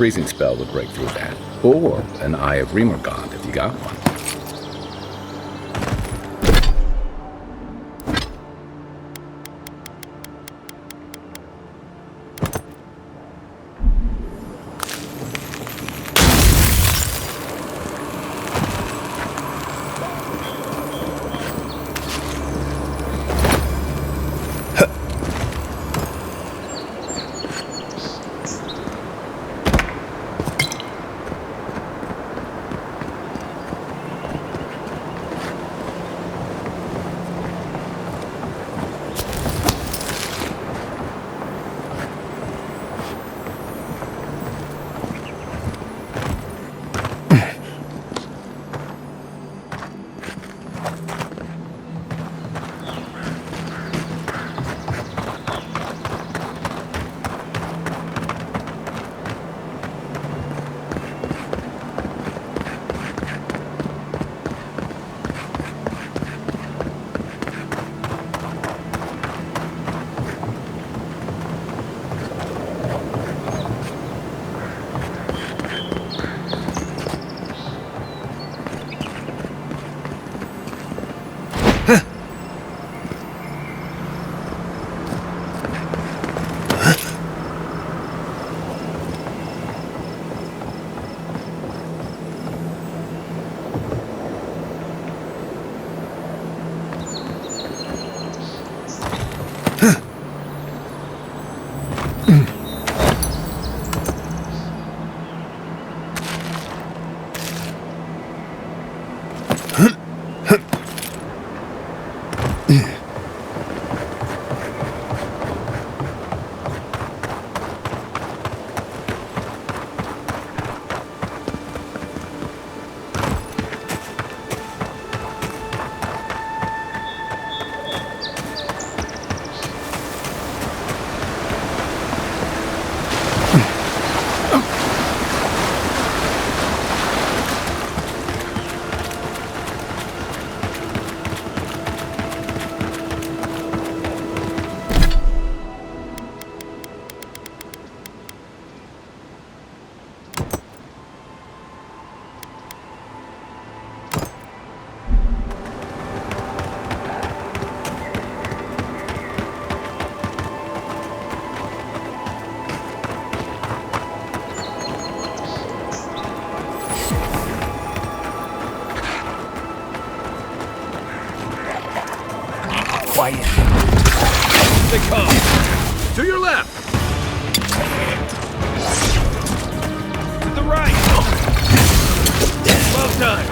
freezing spell would break through that. Or an Eye of Remergond if you got one. Quiet. They come. To your left. To the right. Well done.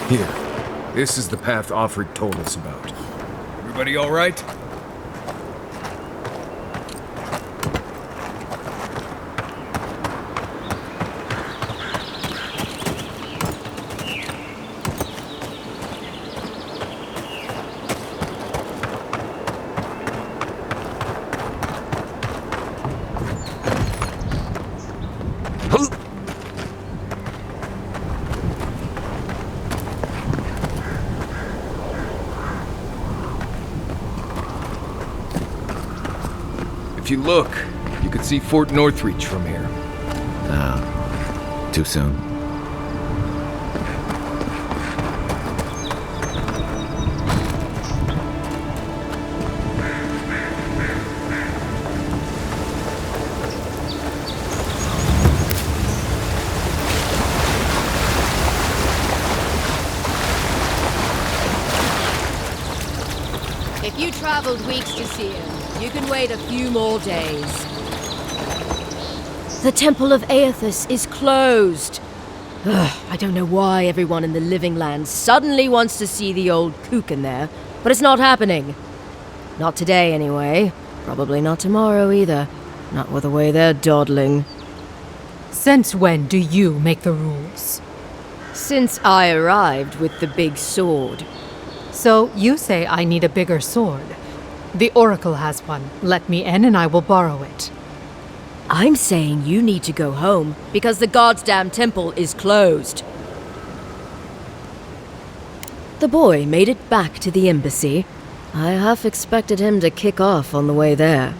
Here. This is the path Offred told us about. Everybody all right? If you look, you could see Fort Northreach from here. Too soon. If you traveled weeks to see him, you can wait a few more days. The Temple of Aethys is closed. Ugh, I don't know why everyone in the Living Land suddenly wants to see the old kook in there, but it's not happening. Not today, anyway. Probably not tomorrow either. Not with the way they're dawdling. Since when do you make the rules? Since I arrived with the big sword. So you say I need a bigger sword. The Oracle has one. Let me in and I will borrow it. I'm saying you need to go home because the goddamn temple is closed. The boy made it back to the embassy. I half expected him to kick off on the way there.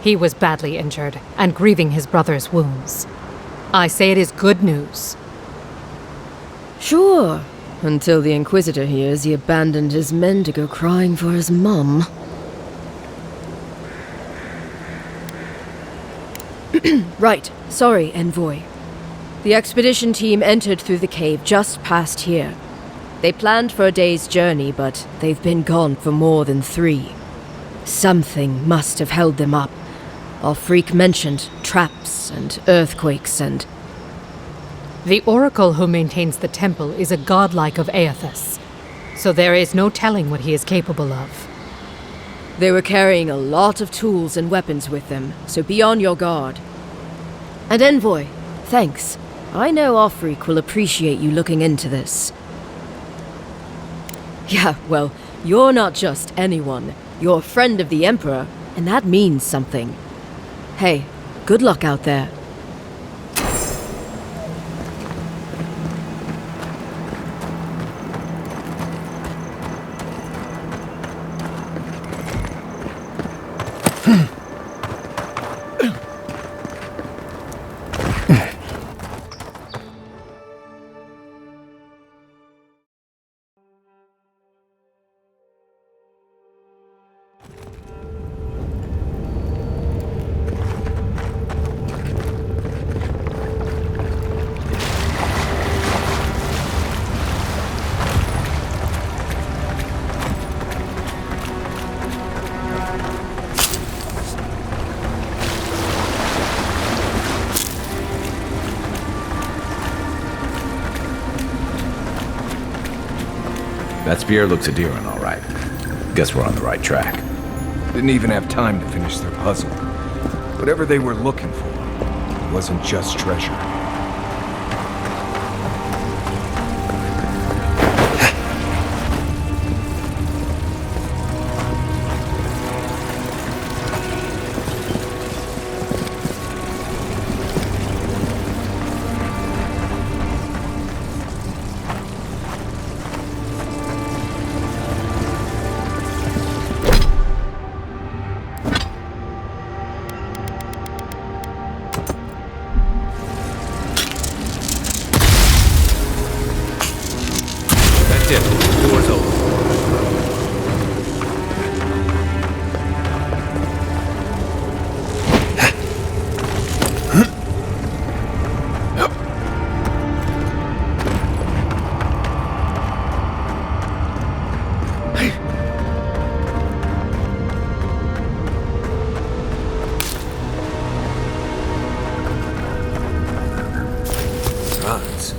He was badly injured and grieving his brother's wounds. I say it is good news. Sure, until the Inquisitor hears he abandoned his men to go crying for his mum. Right, sorry, Envoy. The expedition team entered through the cave just past here. They planned for a day's journey, but they've been gone for more than 3. Something must have held them up. Our freak mentioned traps and earthquakes and... The Oracle who maintains the temple is a godlike of Aethys, so there is no telling what he is capable of. They were carrying a lot of tools and weapons with them, so be on your guard. And Envoy, thanks. I know our freak will appreciate you looking into this. Yeah, well, you're not just anyone. You're a friend of the Emperor, and that means something. Hey, good luck out there. That spear looks Adiran, all right. Guess we're on the right track. Didn't even have time to finish their puzzle. Whatever they were looking for wasn't just treasure. That's it. Door's open. Gods.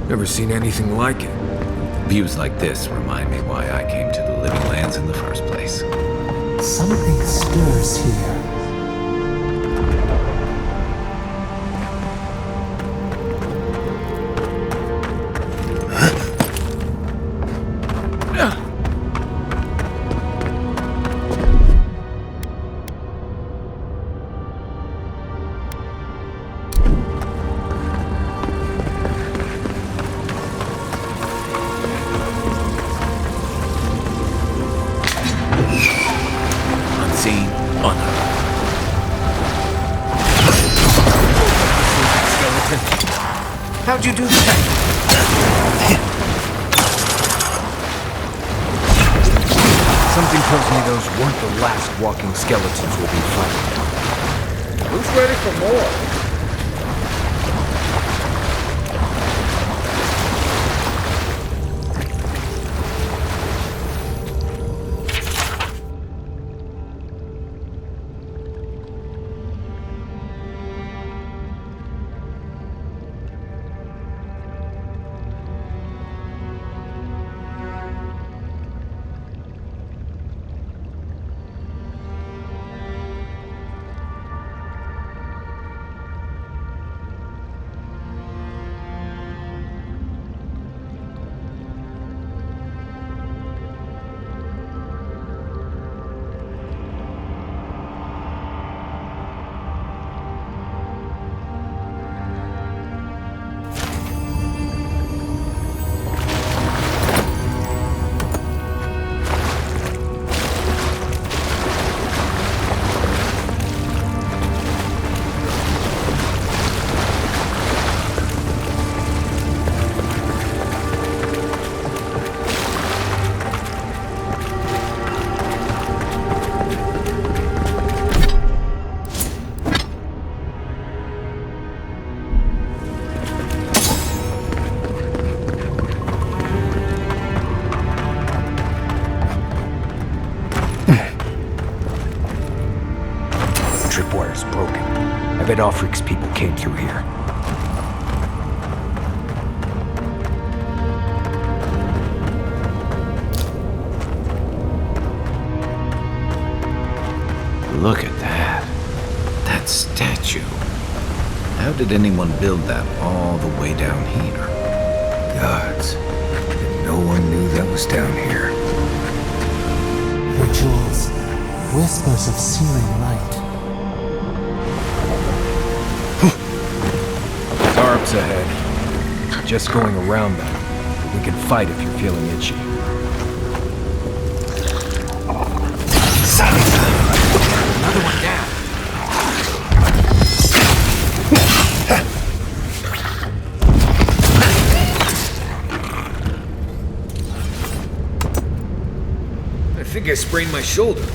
Never seen anything like it. Views like this remind me why I came to the Living Lands in the first place. Something stirs here. Unseen, unheard. How'd you do that? Something tells me those weren't the last walking skeletons we'll be fighting. Who's ready for more? tripwire's broken. I bet Offric's people came through here. Look at that. That statue. How did anyone build that all the way down here? Gods. And no one knew that was down here. Rituals, whispers of searing light. Arps ahead. Just going around them. We can fight if you're feeling itchy. Another one down. I think I sprained my shoulder.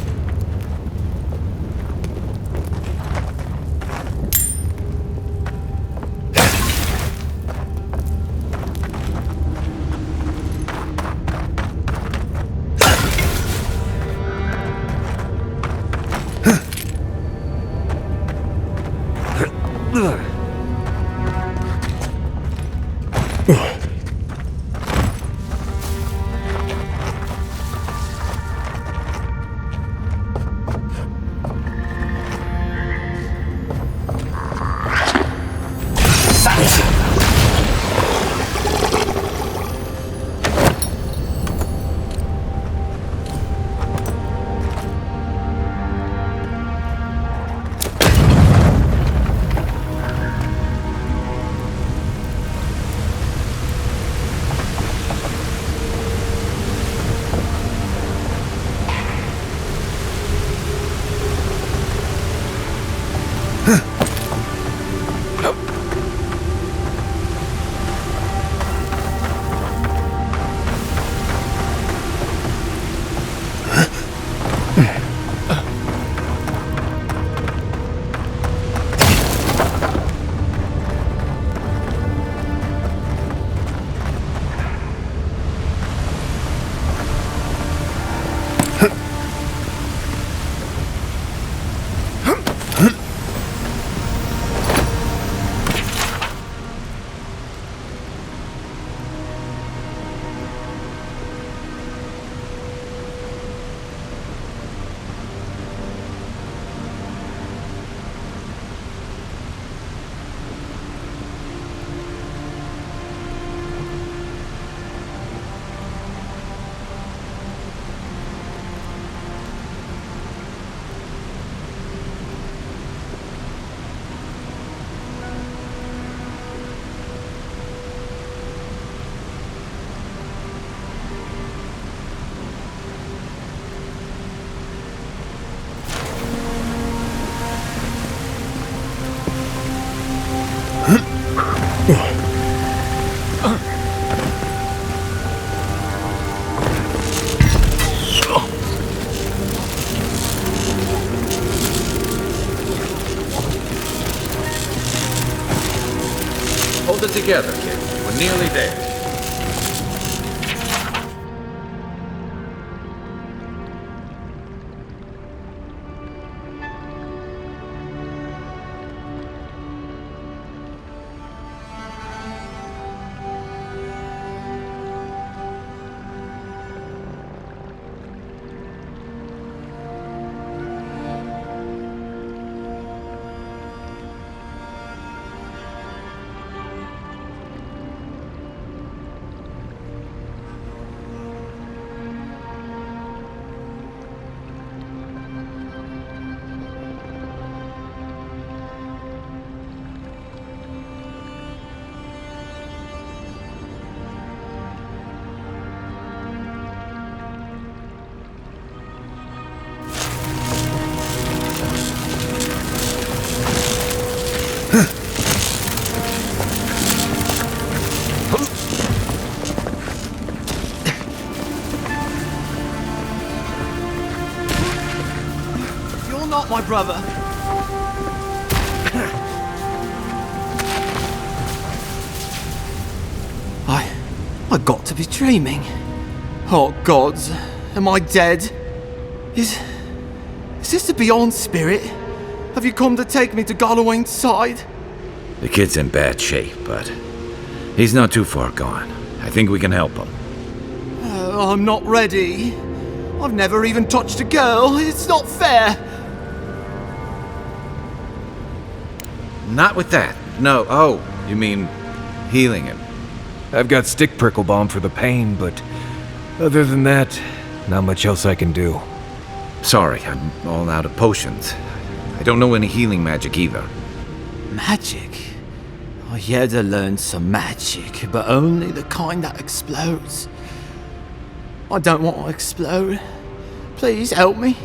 Hold it together, kid. We're nearly there. Not my brother. I got to be dreaming. Oh gods, am I dead? Is this the beyond spirit? Have you come to take me to Galloway's side? The kid's in bad shape, but he's not too far gone. I think we can help him. I'm not ready. I've never even touched a girl. It's not fair. Not with that. No. Oh, you mean healing him? I've got stick prickle balm for the pain, but other than that, not much else I can do. Sorry, I'm all out of potions. I don't know any healing magic either. Magic? I had to learn some magic, but only the kind that explodes. I don't want to explode. Please help me.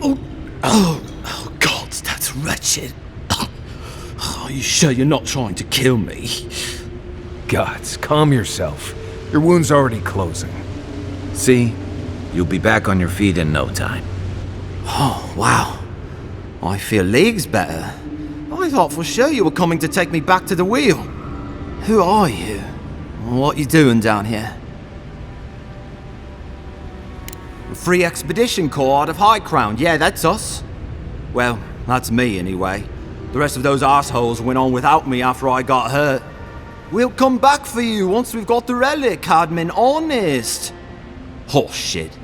Oh God, that's wretched. Are you sure you're not trying to kill me? Gods, calm yourself. Your wound's already closing. See? You'll be back on your feet in no time. Oh, wow. I feel leagues better. I thought for sure you were coming to take me back to the wheel. Who are you? What you doing down here? A free expedition corps out of High Crown. Yeah, that's us. Well, that's me anyway. The rest of those assholes went on without me after I got hurt. We'll come back for you once we've got the relic, Cadman, honest. Oh shit.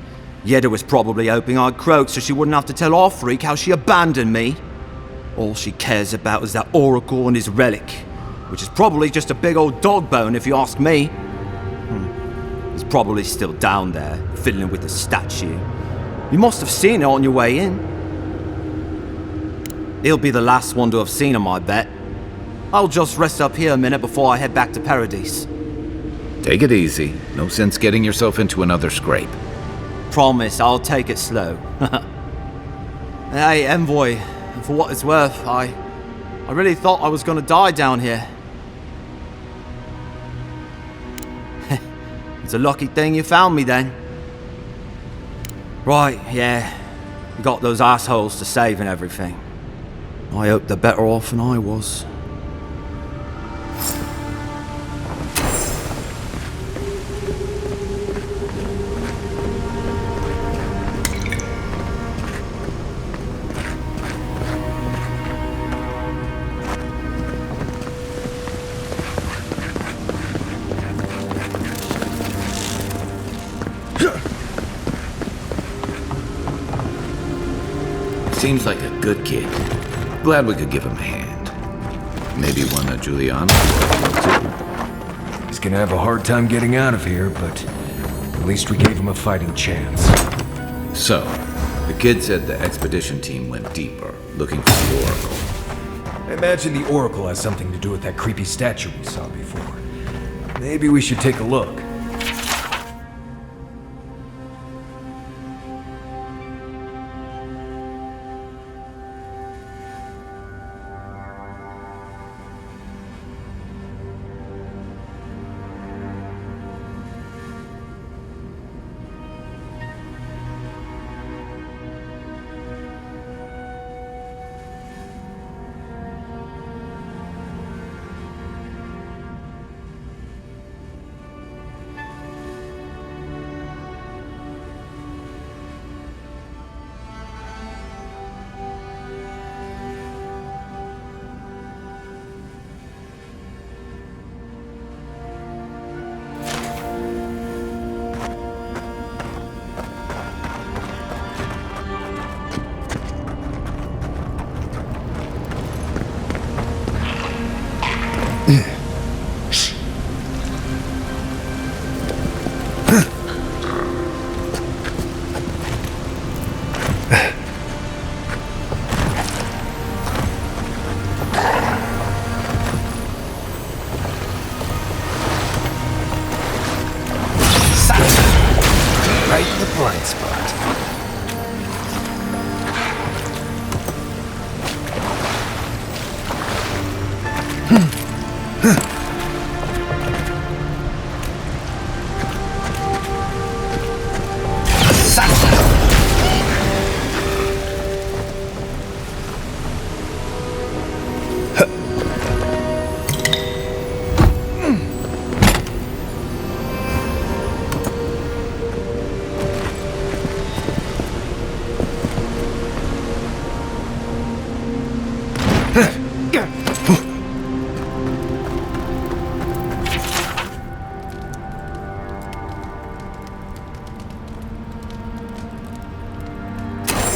Yeda was probably hoping I'd croak so she wouldn't have to tell our freak how she abandoned me. All she cares about is that Oracle and his relic, which is probably just a big old dog bone if you ask me. It's probably still down there, fiddling with the statue. You must have seen it on your way in. He'll be the last one to have seen him, I bet. I'll just rest up here a minute before I head back to Paradise. Take it easy. No sense getting yourself into another scrape. Promise, I'll take it slow. Hey, Envoy, for what it's worth, I really thought I was gonna die down here. It's a lucky thing you found me then. Right, yeah. You got those assholes to save and everything. I hope they're better off than I was. Seems like a good kid. Glad we could give him a hand. Maybe one of Juliana's too. He's gonna have a hard time getting out of here, but at least we gave him a fighting chance. So, the kid said the expedition team went deeper, looking for the Oracle. I imagine the Oracle has something to do with that creepy statue we saw before. Maybe we should take a look. Right in the blind spot.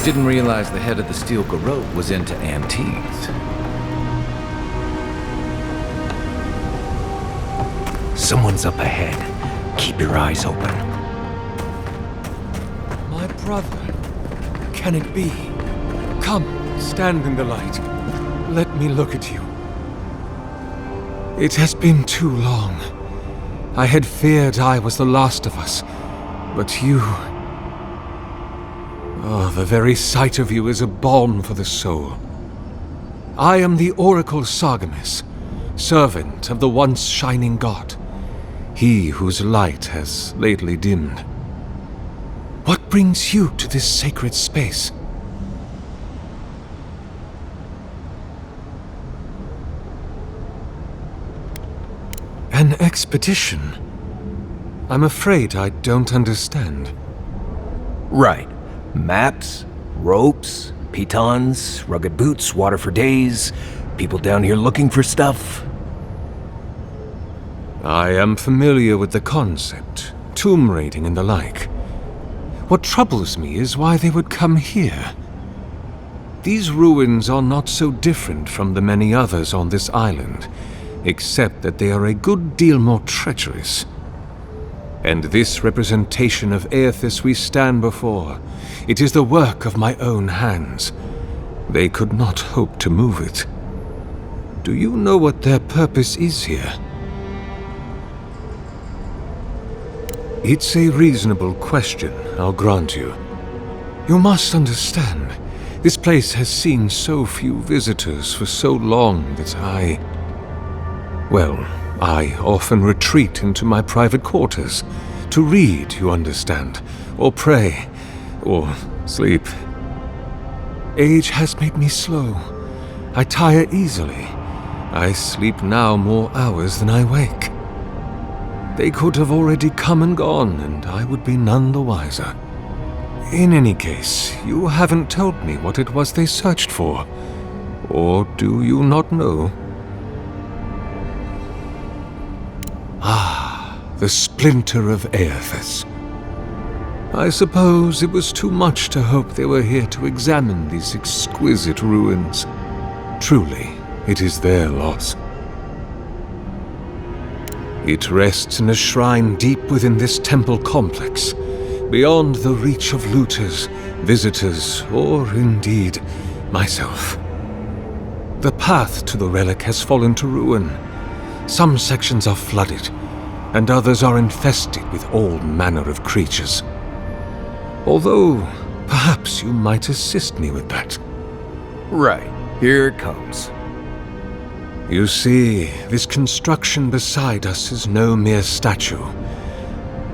Didn't realize the head of the steel garrote was into antiques. Someone's up ahead. Keep your eyes open. My brother. Can it be? Come, stand in the light. Let me look at you. It has been too long. I had feared I was the last of us, but you... Oh, the very sight of you is a balm for the soul. I am the Oracle Sargamus, servant of the once shining god, he whose light has lately dimmed. What brings you to this sacred space? An expedition? I'm afraid I don't understand. Right. Maps, ropes, pitons, rugged boots, water for days, people down here looking for stuff. I am familiar with the concept, tomb raiding and the like. What troubles me is why they would come here. These ruins are not so different from the many others on this island, except that they are a good deal more treacherous. And this representation of Aethys we stand before, it is the work of my own hands. They could not hope to move it. Do you know what their purpose is here? It's a reasonable question, I'll grant you. You must understand, this place has seen so few visitors for so long that I often retreat into my private quarters, to read, you understand, or pray, or sleep. Age has made me slow. I tire easily. I sleep now more hours than I wake. They could have already come and gone, and I would be none the wiser. In any case, you haven't told me what it was they searched for. Or do you not know? The splinter of Aethys. I suppose it was too much to hope they were here to examine these exquisite ruins. Truly, it is their loss. It rests in a shrine deep within this temple complex, beyond the reach of looters, visitors, or indeed, myself. The path to the relic has fallen to ruin. Some sections are flooded, and others are infested with all manner of creatures. Although, perhaps you might assist me with that. Right. Here it comes. You see, this construction beside us is no mere statue,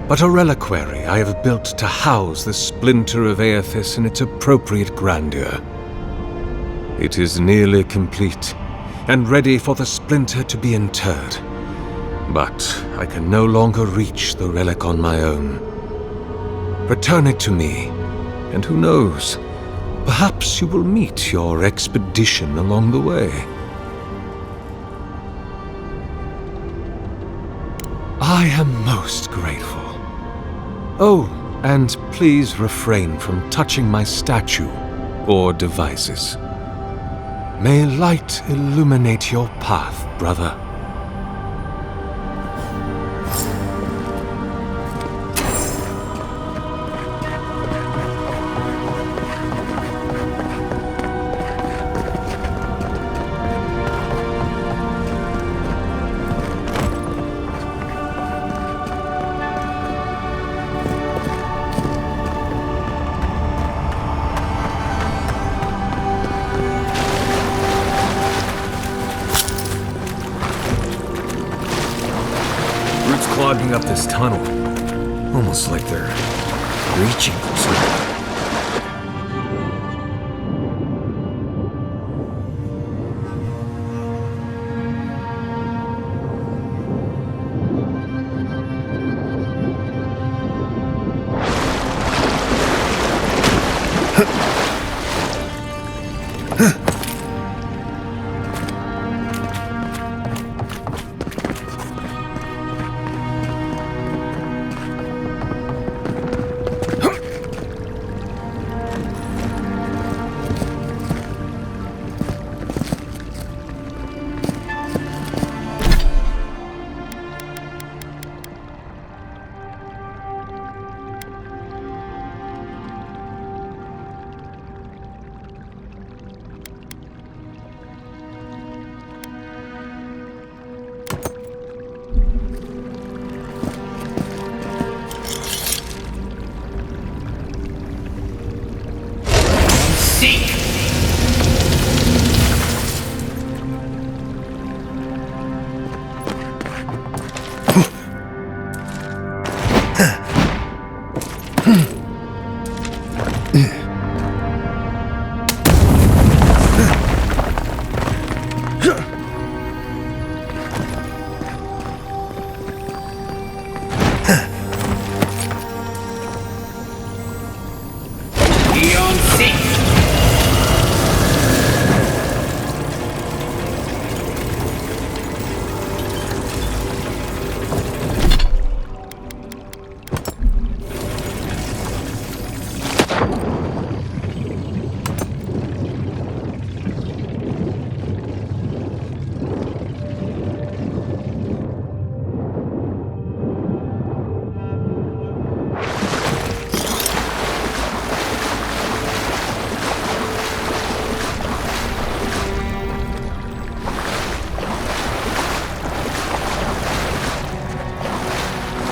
but a reliquary I have built to house the splinter of Aethys in its appropriate grandeur. It is nearly complete, and ready for the splinter to be interred. But I can no longer reach the relic on my own. Return it to me, and who knows, perhaps you will meet your expedition along the way. I am most grateful. Oh, and please refrain from touching my statue or devices. May light illuminate your path, brother. Clogging up this tunnel. Almost like they're reaching for something.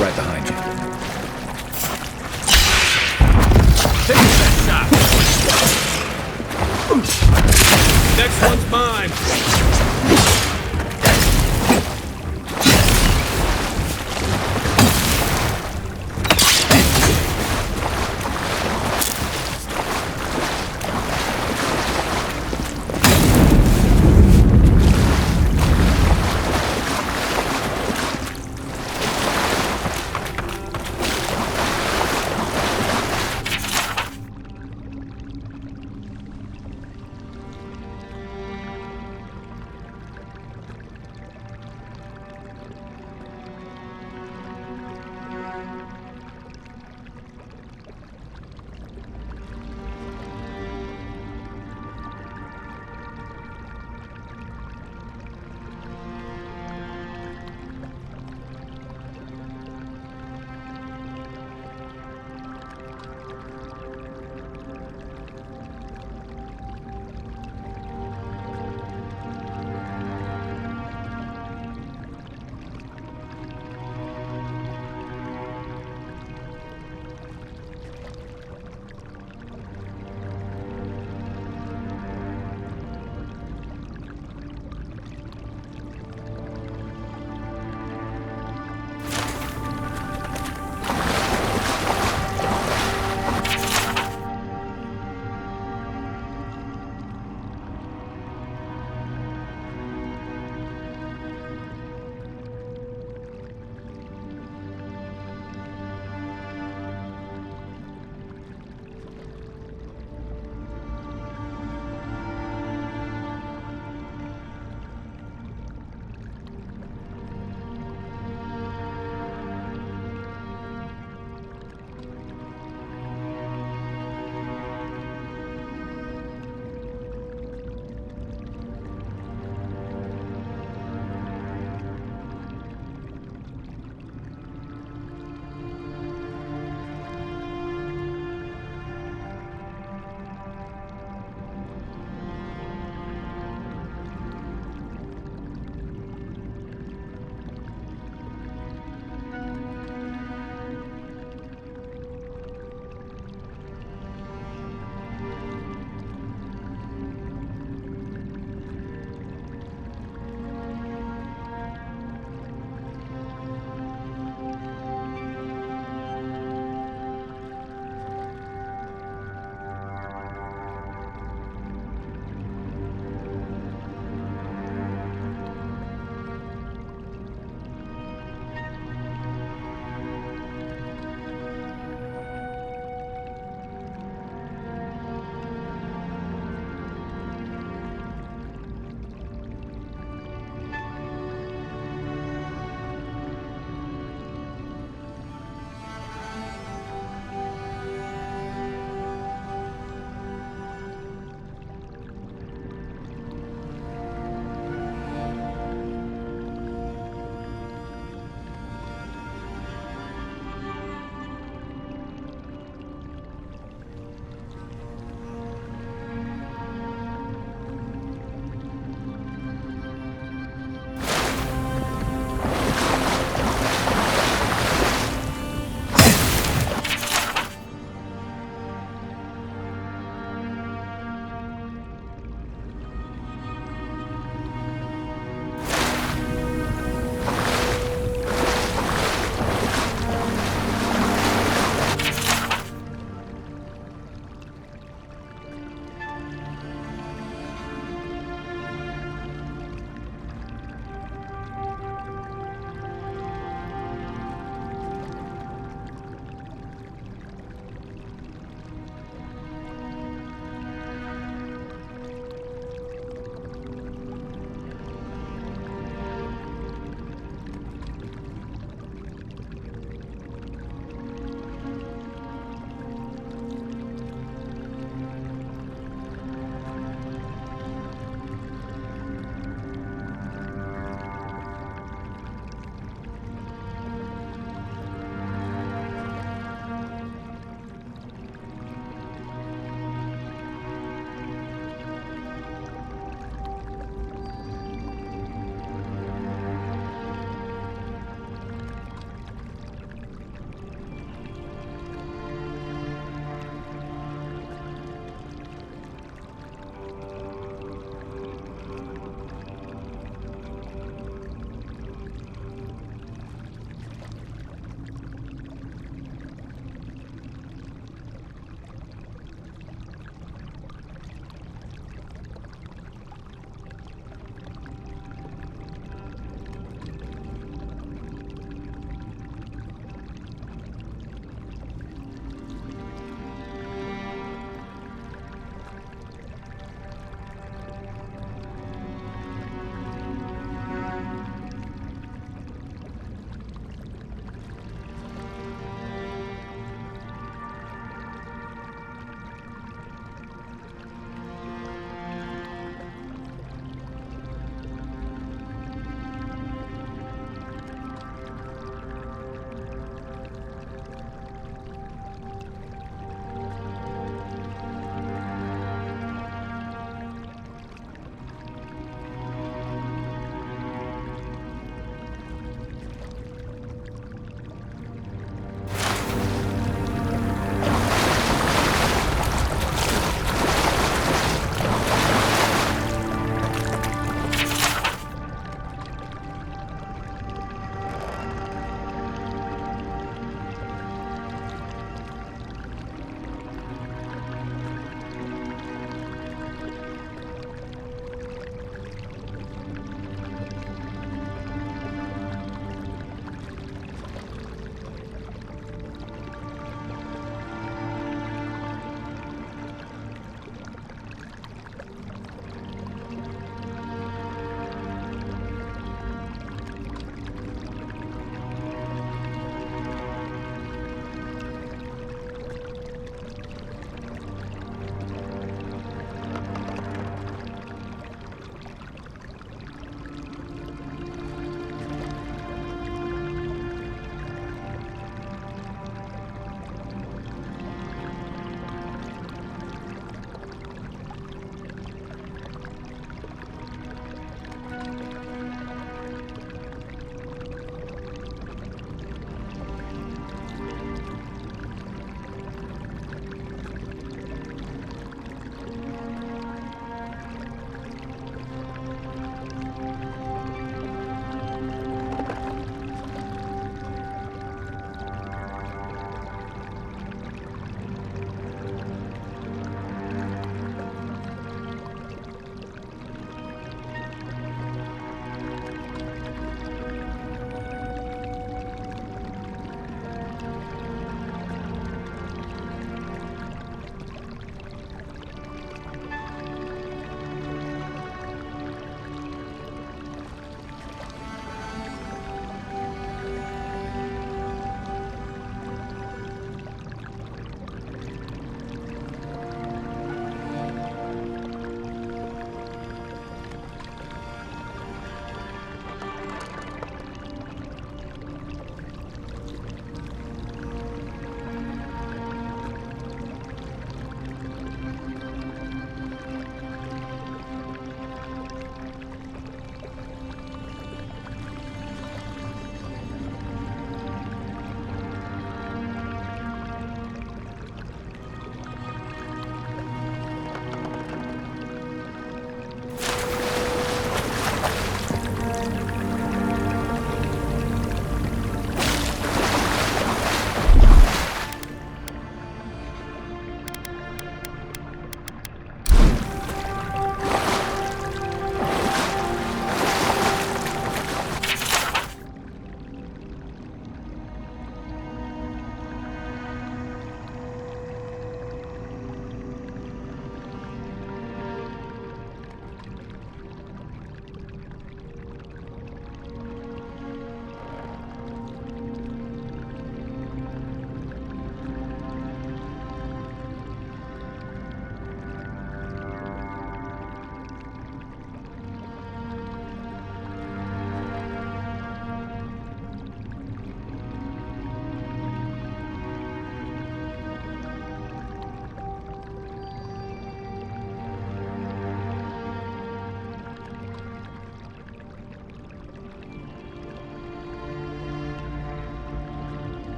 Right behind you. Take that shot. Next one's mine.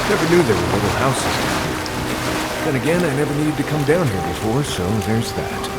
Never knew there were little houses down here. Then again, I never needed to come down here before, so there's that.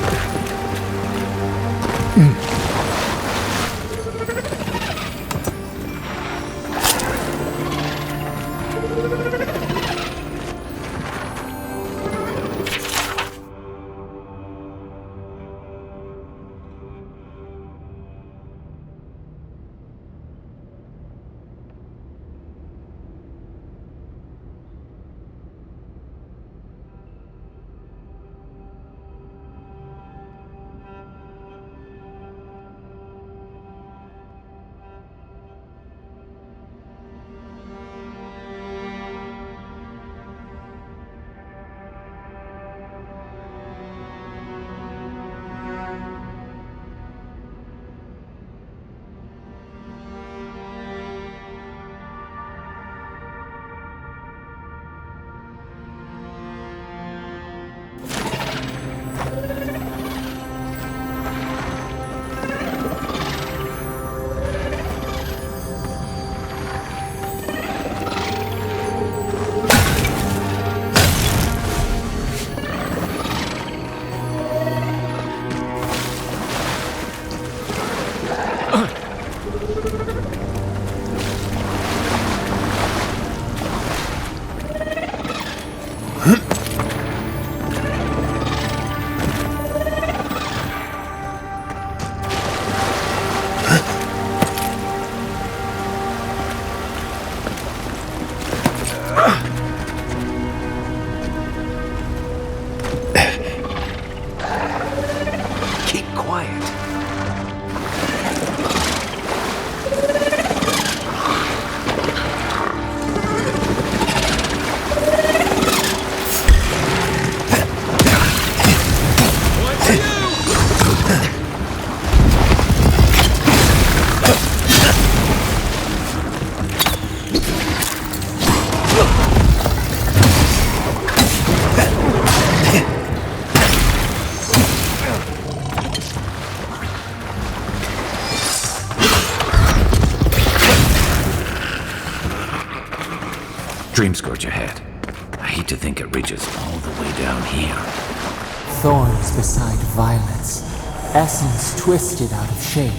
Keep quiet. Dream scourge ahead. I hate to think it reaches all the way down here. Thorns beside violets, essence twisted out of shape.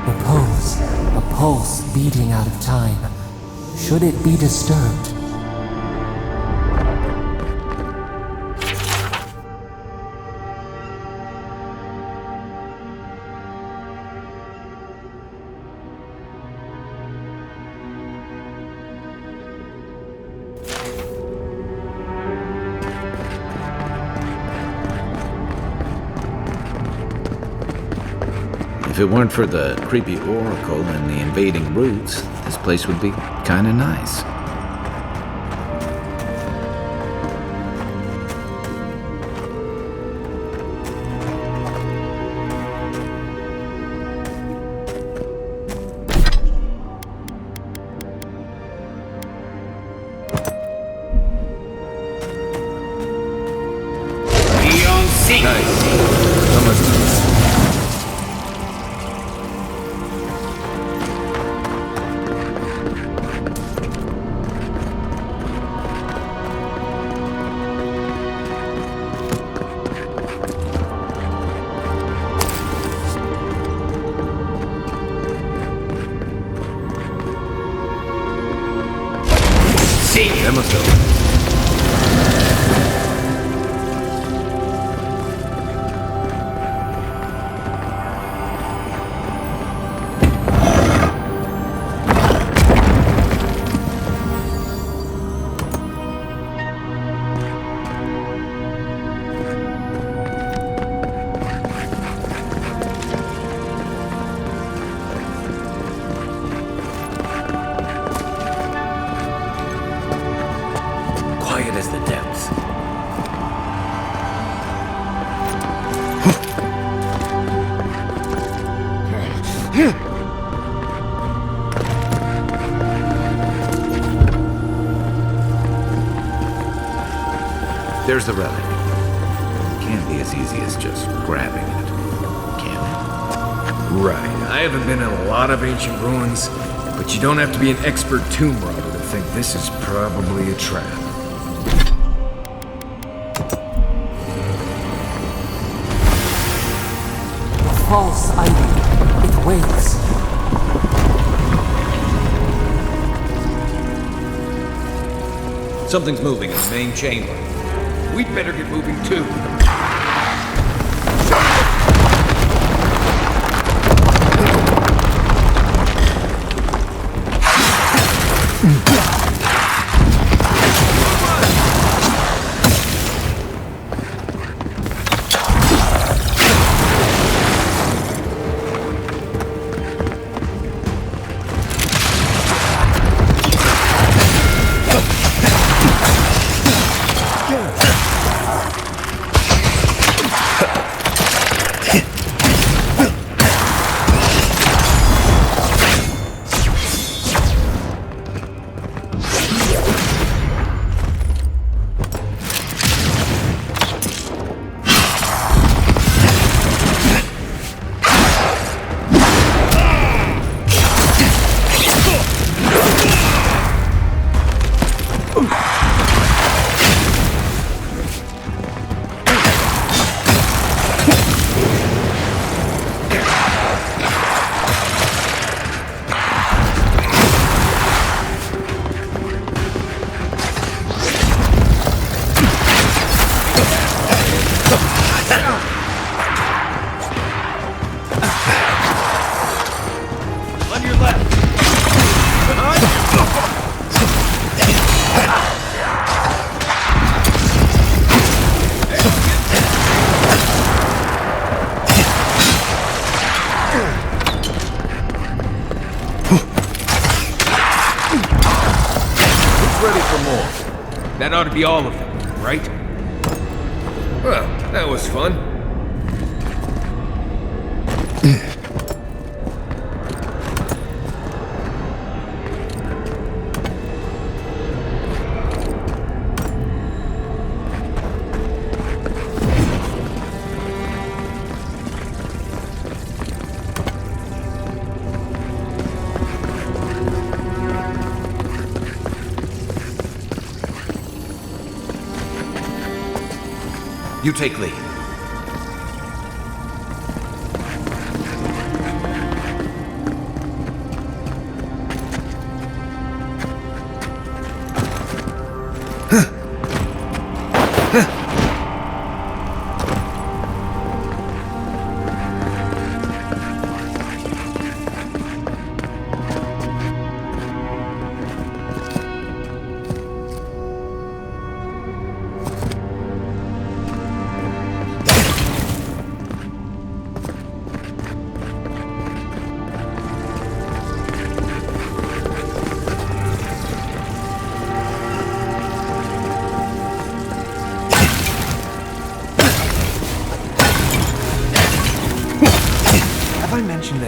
Repose, a pulse beating out of time. Should it be disturbed? If it weren't for the creepy oracle and the invading roots, this place would be kinda nice. That must go. Quiet as the depths. There's the relic. It can't be as easy as just grabbing it, can it? Right. I haven't been in a lot of ancient ruins, but you don't have to be an expert tomb robber to think this is probably a trap. The false idol. It waits. Something's moving in the main chamber. We'd better get moving too. That ought to be all of them, right? Well, that was fun. You take lead.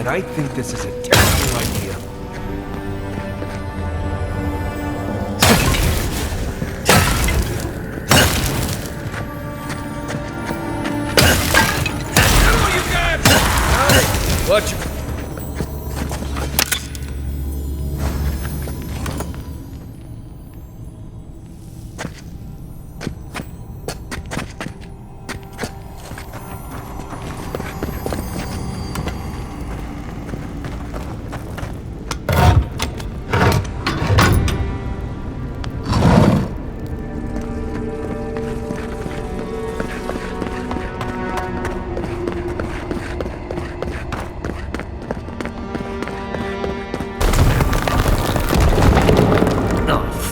and I think this is a terrible idea. Watch it.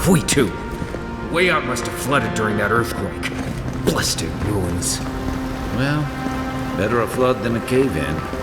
We too. Way out must have flooded during that earthquake. Blasted ruins. Well, better a flood than a cave-in.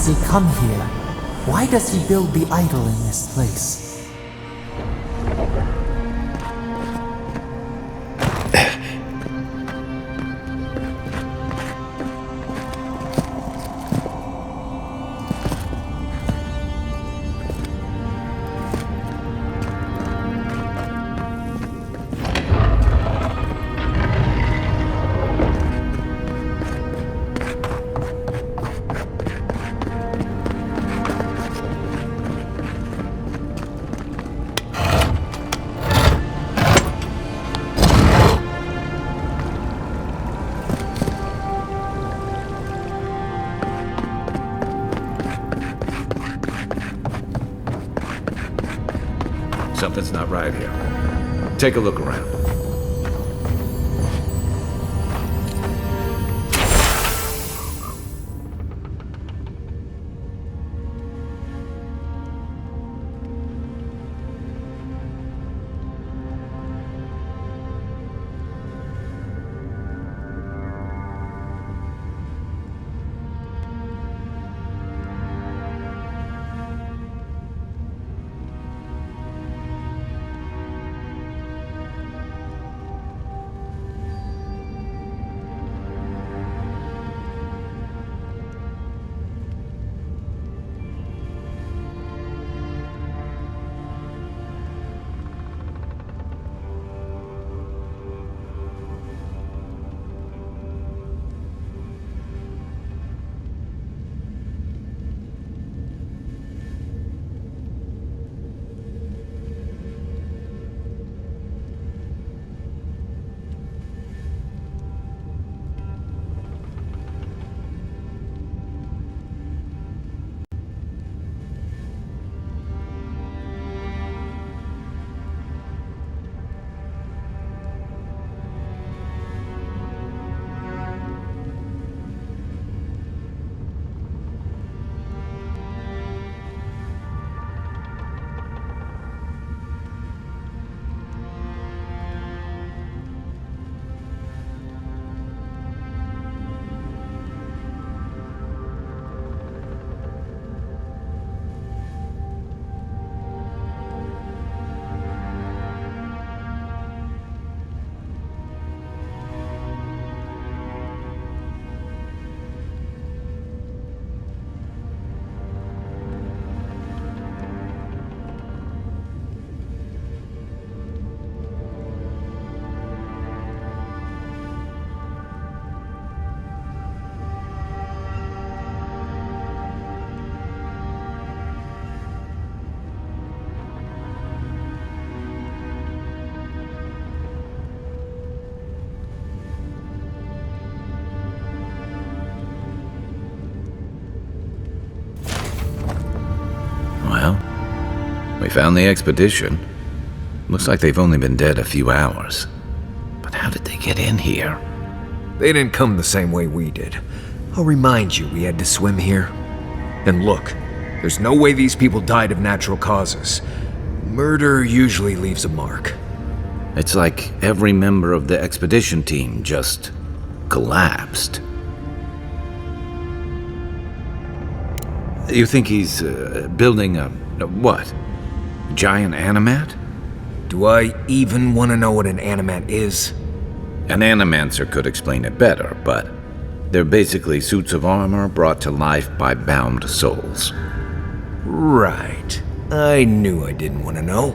Does he come here? Why does he build the idol in this place? Something's not right here. Take a look around. found the expedition. Looks like they've only been dead a few hours. But how did they get in here? They didn't come the same way we did. I'll remind you, we had to swim here. And look, there's no way these people died of natural causes. Murder usually leaves a mark. It's like every member of the expedition team just collapsed. You think he's building a what? Giant animat? Do I even want to know what an animat is? An animancer could explain it better, but they're basically suits of armor brought to life by bound souls. Right. I knew I didn't want to know.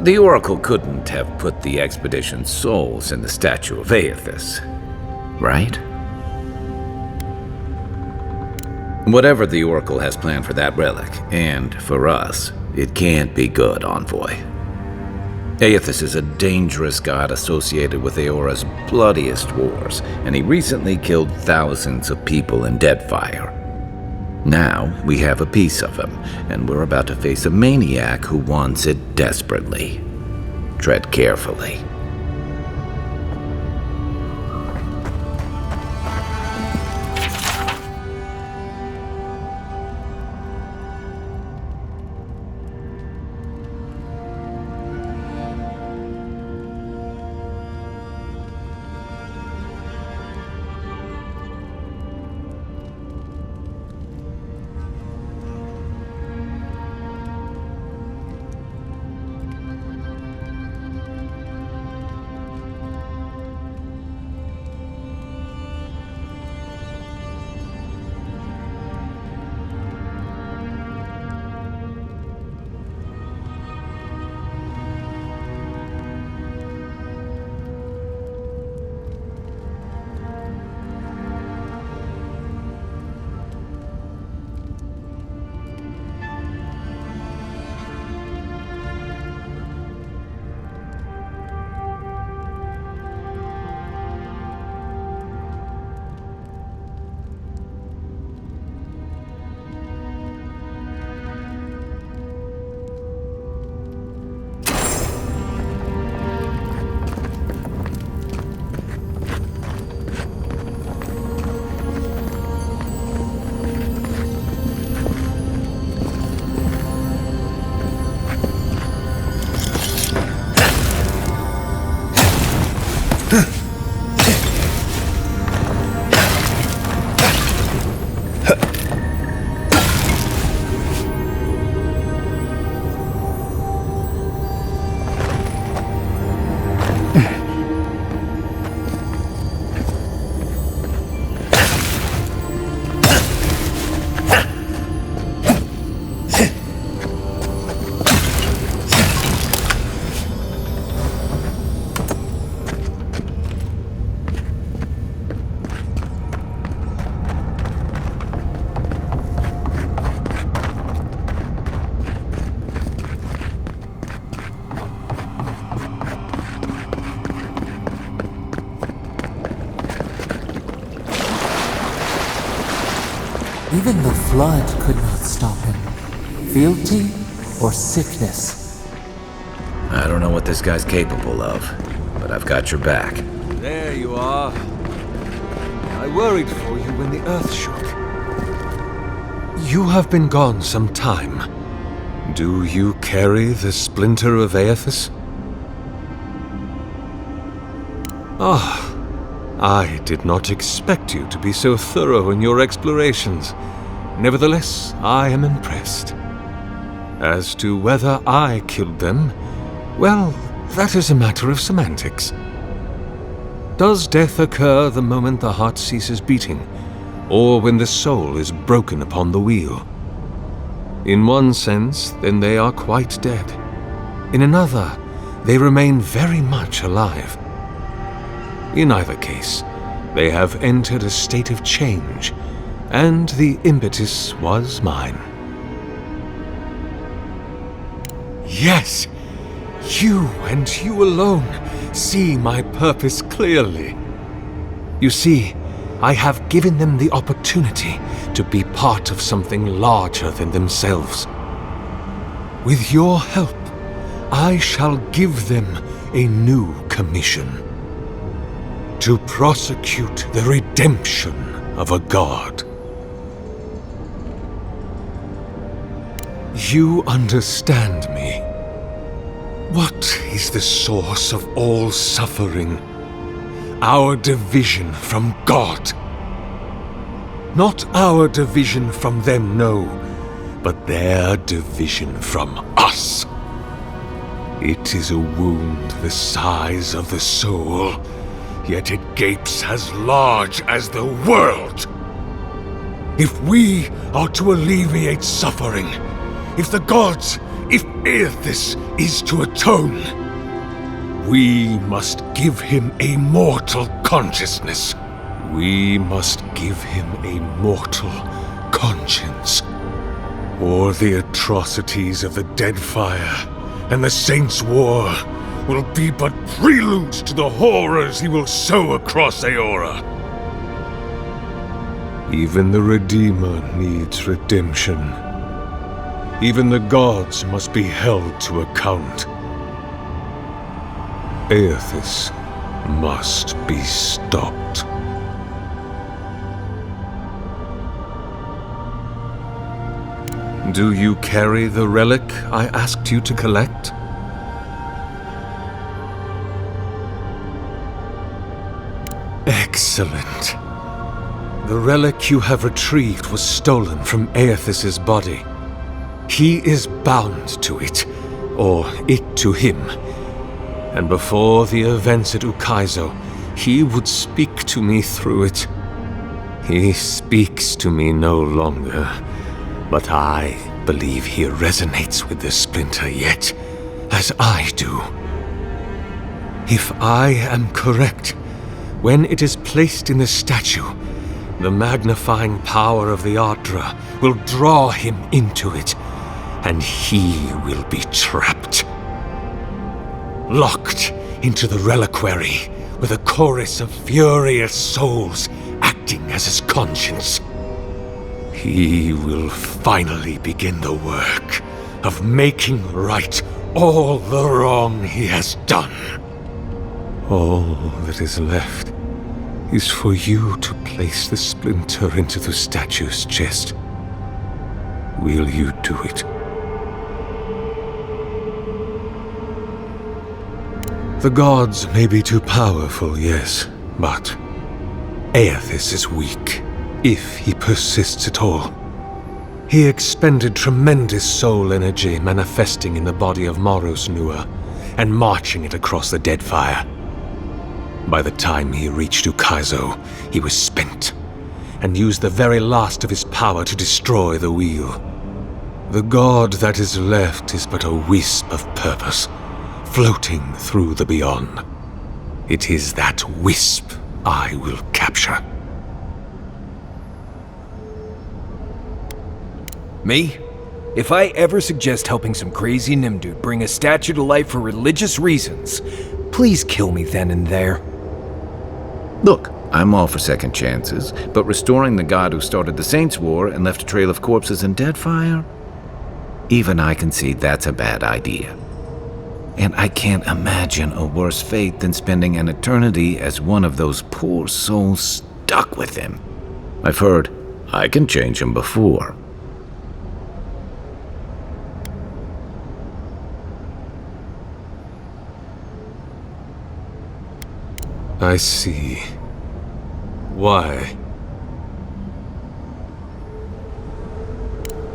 The Oracle couldn't have put the expedition's souls in the statue of Aethys, right? Whatever the Oracle has planned for that relic, and for us, it can't be good, Envoy. Aethys is a dangerous god associated with Eora's bloodiest wars, and he recently killed thousands of people in Deadfire. Now, we have a piece of him, and we're about to face a maniac who wants it desperately. Tread carefully. Even the flood could not stop him. Fealty or sickness? I don't know what this guy's capable of, but I've got your back. There you are. I worried for you when the earth shook. You have been gone some time. Do you carry the splinter of Aethys? Ah, I did not expect you to be so thorough in your explorations. Nevertheless, I am impressed. As to whether I killed them, well, that is a matter of semantics. Does death occur the moment the heart ceases beating, or when the soul is broken upon the wheel? In one sense, then they are quite dead. In another, they remain very much alive. In either case, they have entered a state of change, and the impetus was mine. Yes! You and you alone see my purpose clearly. You see, I have given them the opportunity to be part of something larger than themselves. With your help, I shall give them a new commission. To prosecute the redemption of a god. You understand me. What is the source of all suffering? Our division from God. Not our division from them, no, but their division from us. It is a wound the size of the soul, yet it gapes as large as the world. If we are to alleviate suffering, if the gods, if Aethys is to atone, we must give him a mortal consciousness. We must give him a mortal conscience. Or the atrocities of the Deadfire and the Saints' War will be but preludes to the horrors he will sow across Aora. Even the Redeemer needs redemption. Even the gods must be held to account. Aethys must be stopped. Do you carry the relic I asked you to collect? Excellent. The relic you have retrieved was stolen from Aethys' body. He is bound to it, or it to him. And before the events at Ukaizo, he would speak to me through it. He speaks to me no longer, but I believe he resonates with the splinter yet, as I do. If I am correct, when it is placed in the statue, the magnifying power of the Ardra will draw him into it, and he will be trapped. Locked into the reliquary with a chorus of furious souls acting as his conscience. He will finally begin the work of making right all the wrong he has done. All that is left is for you to place the splinter into the statue's chest. Will you do it? The gods may be too powerful, yes, but Aethys is weak, if he persists at all. He expended tremendous soul energy manifesting in the body of Moros Nua and marching it across the Deadfire. By the time he reached Ukaizo, he was spent, and used the very last of his power to destroy the wheel. The god that is left is but a wisp of purpose, floating through the beyond. It is that wisp I will capture. Me? If I ever suggest helping some crazy Nimdude bring a statue to life for religious reasons, please kill me then and there. Look, I'm all for second chances, but restoring the god who started the Saints' War and left a trail of corpses in Deadfire? Even I can see that's a bad idea. And I can't imagine a worse fate than spending an eternity as one of those poor souls stuck with him. I've heard I can change him before. I see. Why?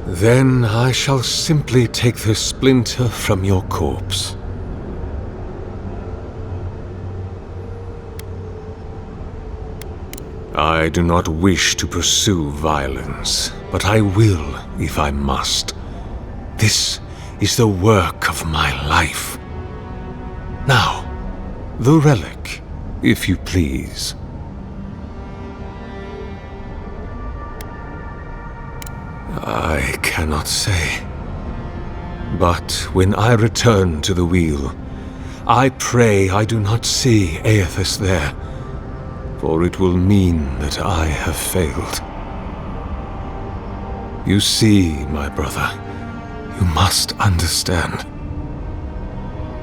Then I shall simply take the splinter from your corpse. I do not wish to pursue violence, but I will if I must. This is the work of my life. Now, the relic, if you please. I cannot say. But when I return to the wheel, I pray I do not see Aethys there, for it will mean that I have failed. You see, my brother, You must understand.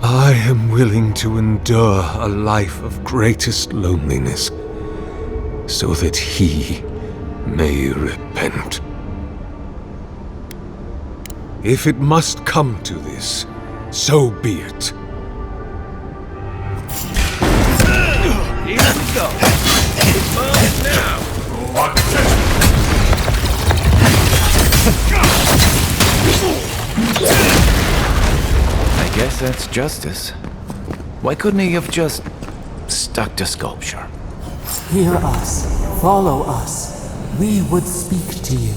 I am willing to endure a life of greatest loneliness so that he may repent. If it must come to this, so be it. Here we go. Move now. I guess that's justice. Why couldn't he have just stuck to sculpture? Hear us. Follow us. We would speak to you.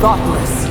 Thoughtless.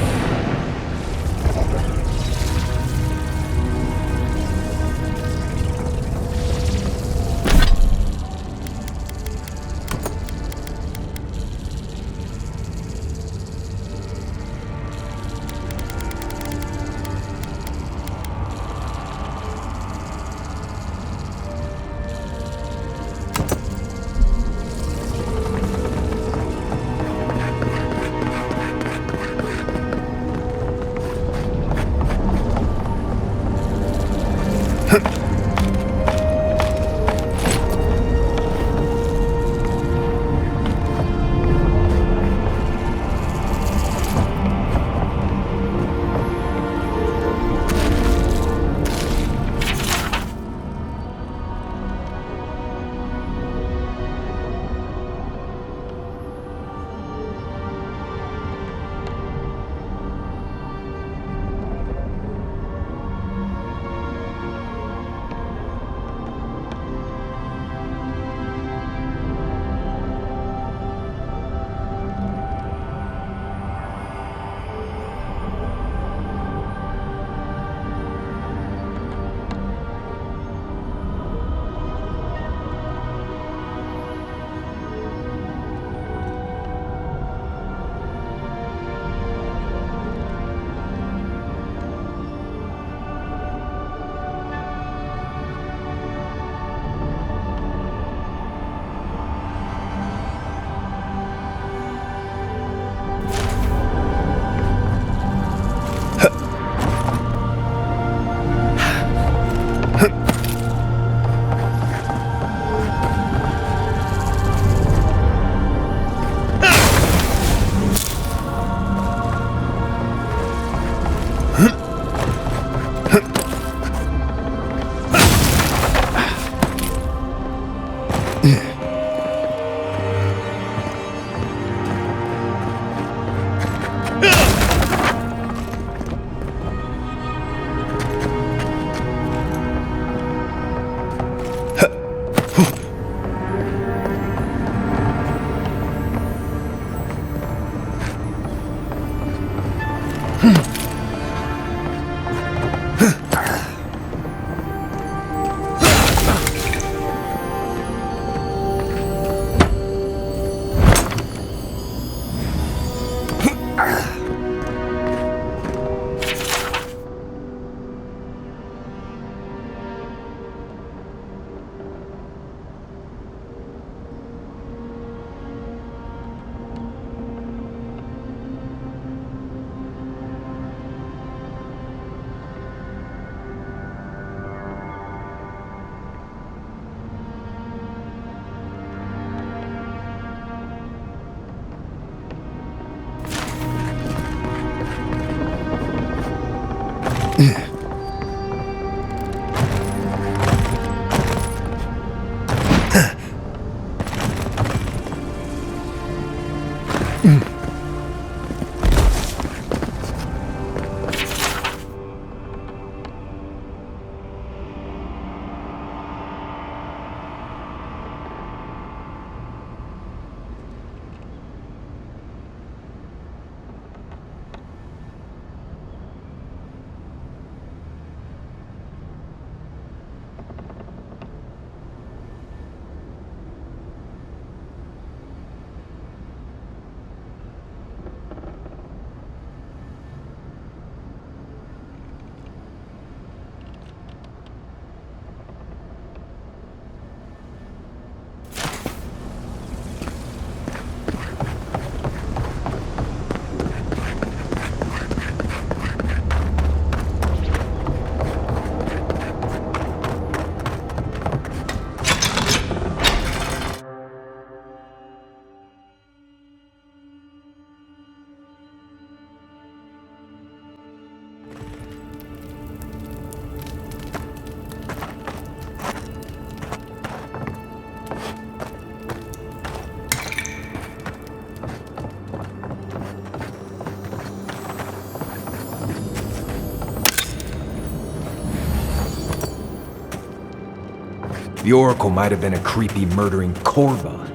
The Oracle might have been a creepy, murdering Corva,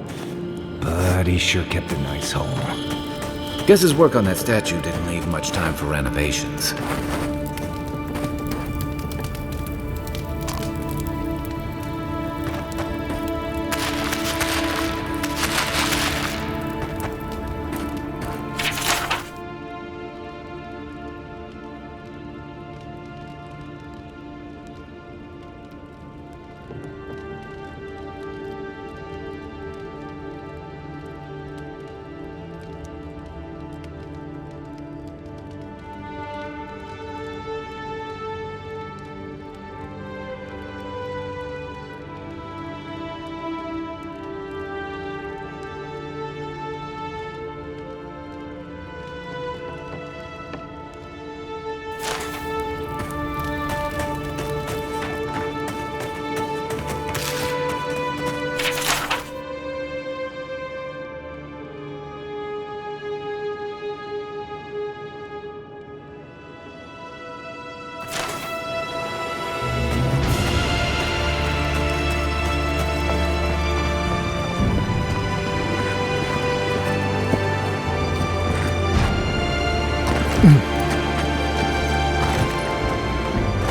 but he sure kept a nice home. Guess his work on that statue didn't leave much time for renovations.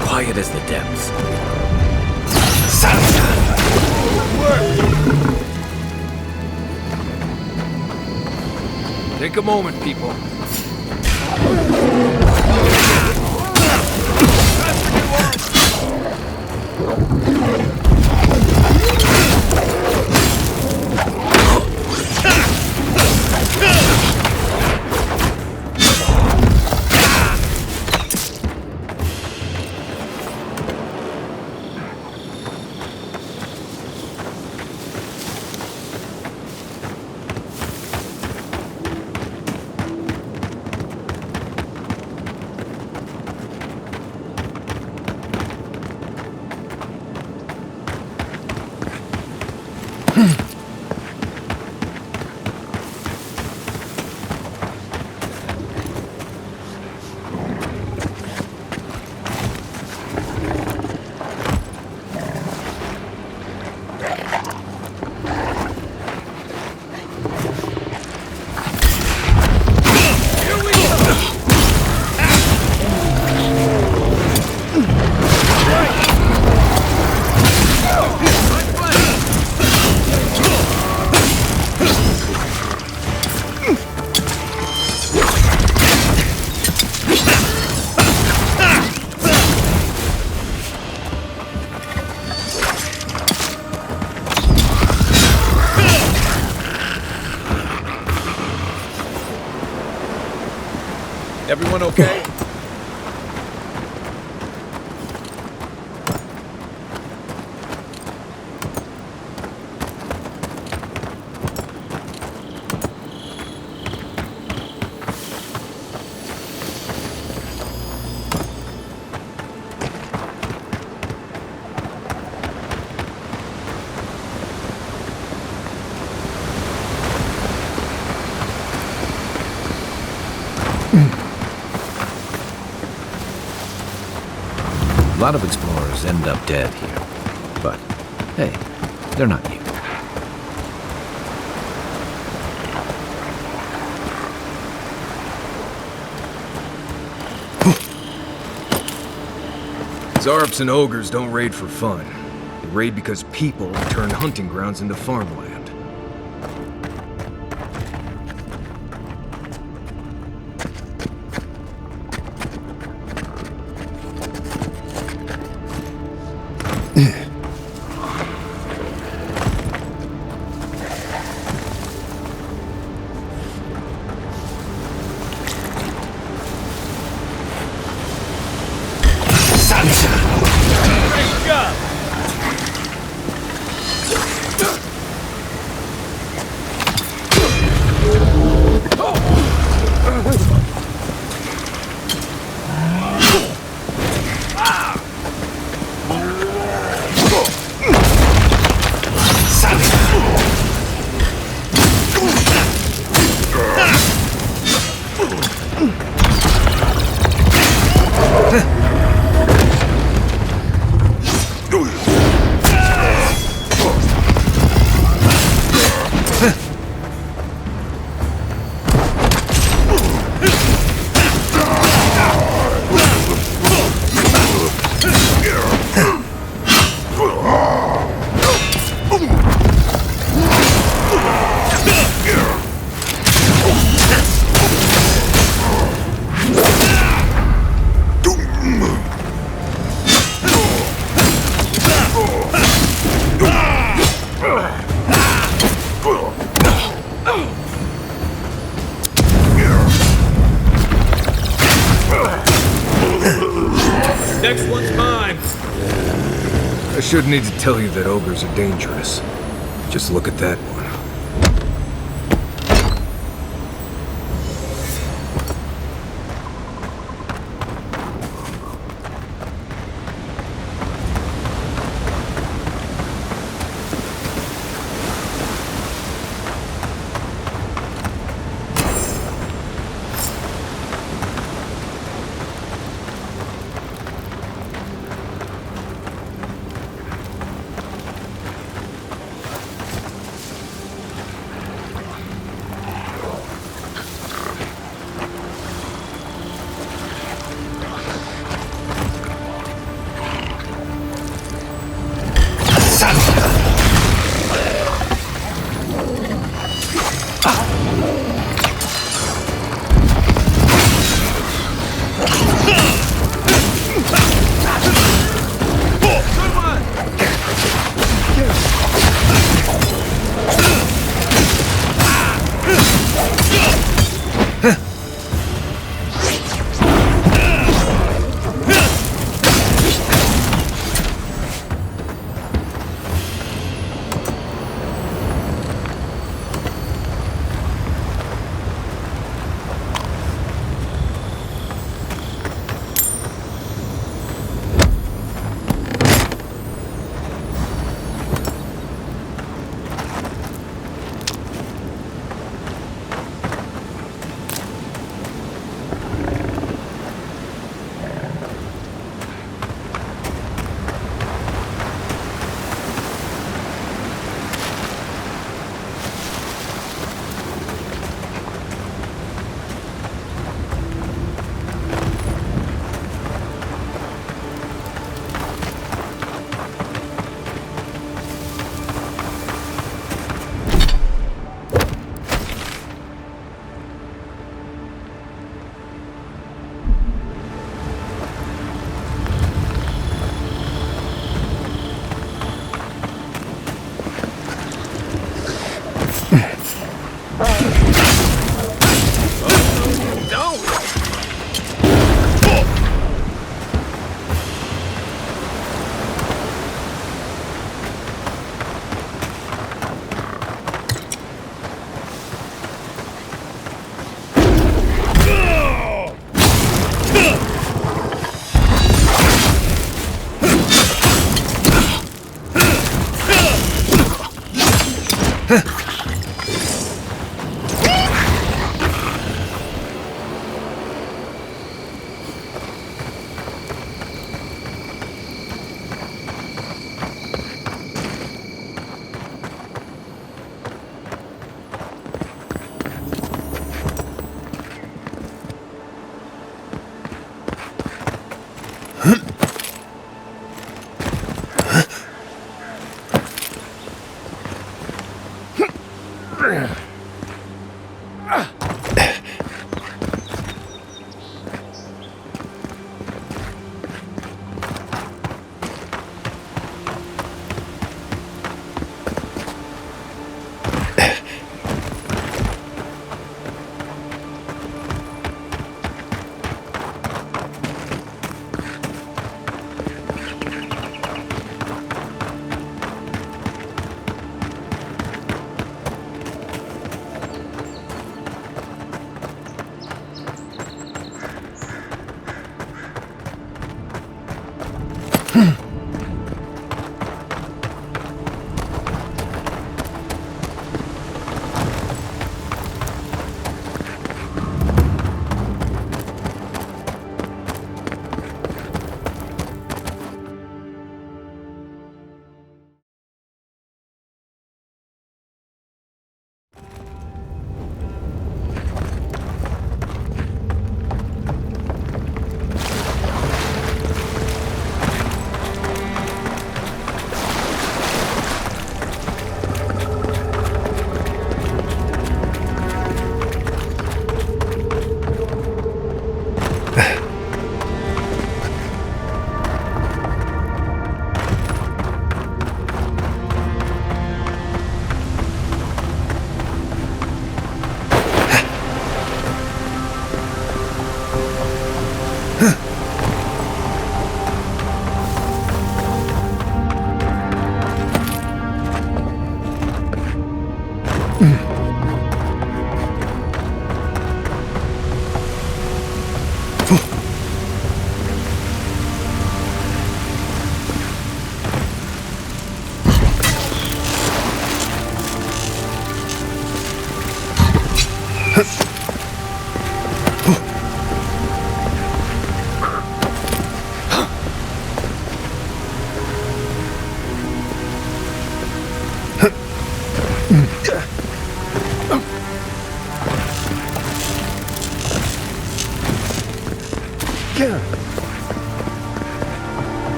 Quiet as the depths. Take a moment, people. Everyone okay? A lot of explorers end up dead here. But, hey, they're not you. Zarps and ogres don't raid for fun. They raid because people turn hunting grounds into farmland. Great job! Next one's mine. I shouldn't need to tell you that ogres are dangerous. Just look at that one.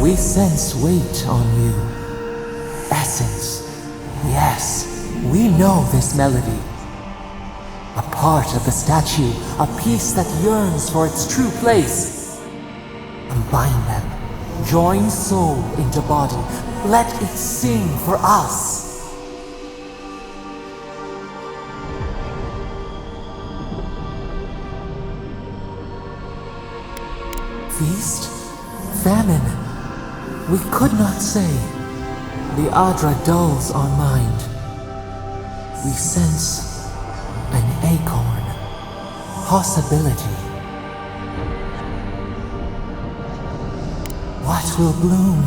We sense weight on you. Essence. Yes, we know this melody. A part of the statue, a piece that yearns for its true place. Combine them. Join soul into body. Let it sing for us. Feast? Famine? We could not say. The Adra dulls our mind. We sense an acorn. Possibility. What will bloom?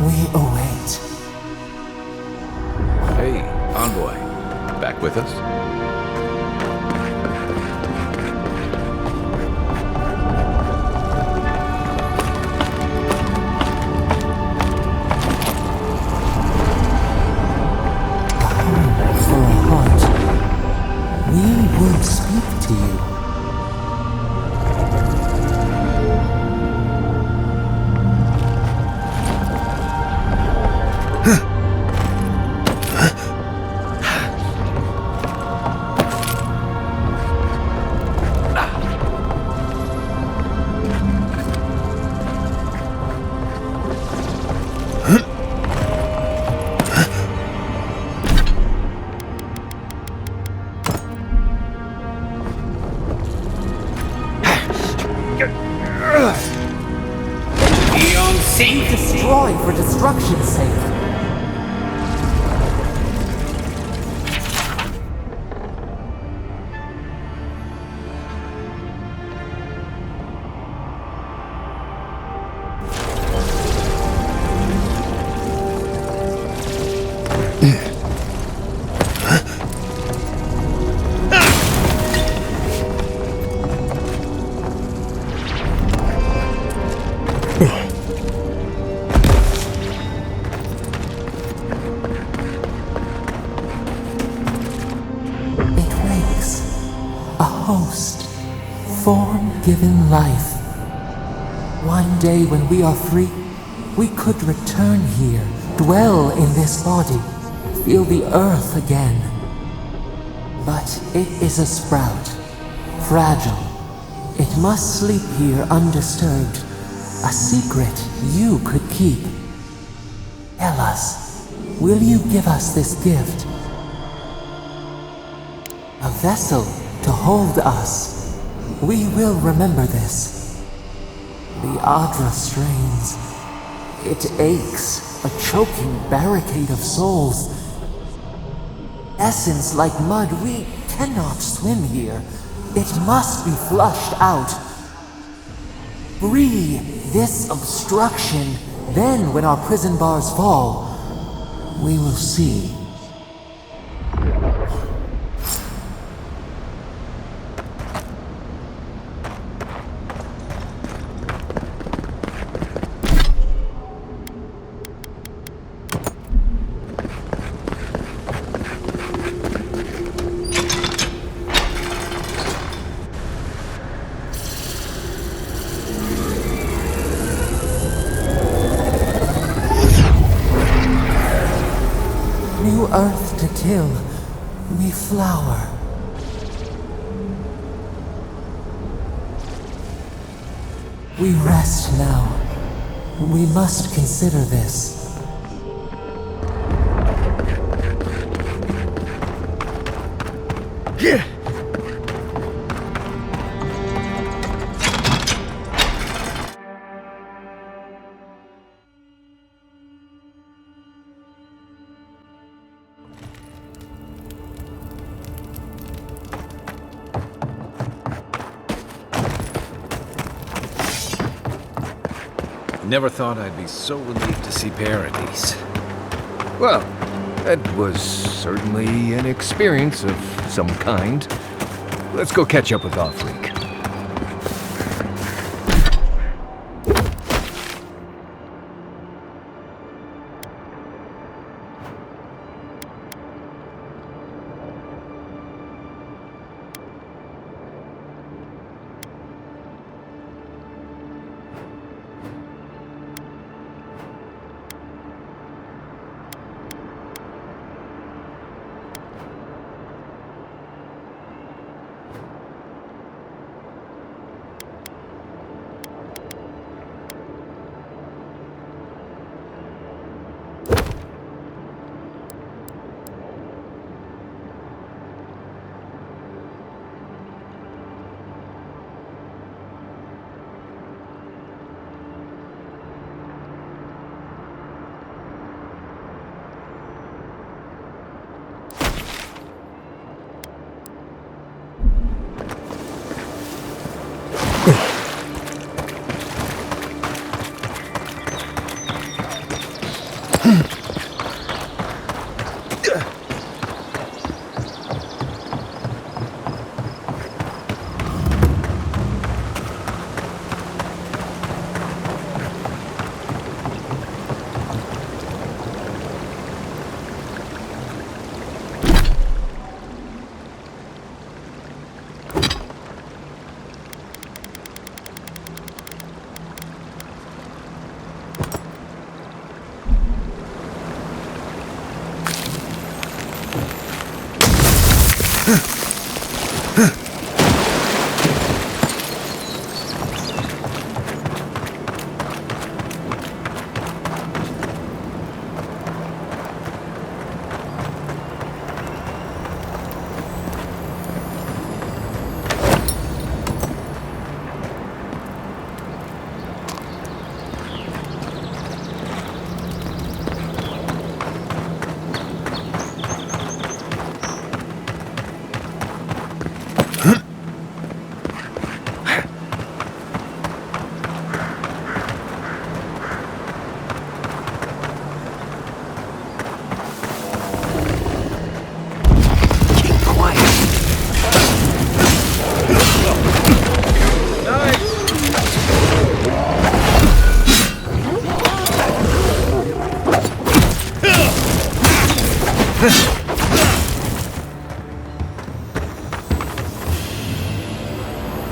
We await. Hey, Envoy. Back with us? We would speak to you. Destroy for destruction's sake. Host, form-given life. One day when we are free, we could return here, dwell in this body, feel the earth again. But it is a sprout, fragile. It must sleep here undisturbed, a secret you could keep. Tell us, will you give us this gift? A vessel to hold us. We will remember this. The Adra strains. It aches, a choking barricade of souls. Essence like mud, we cannot swim here. It must be flushed out. Free this obstruction, then when our prison bars fall, we will see. New earth to till, we flower. We rest now. We must consider this. Never thought I'd be so relieved to see Paradise. Well, that was certainly an experience of some kind. Let's go catch up with Off-Leak.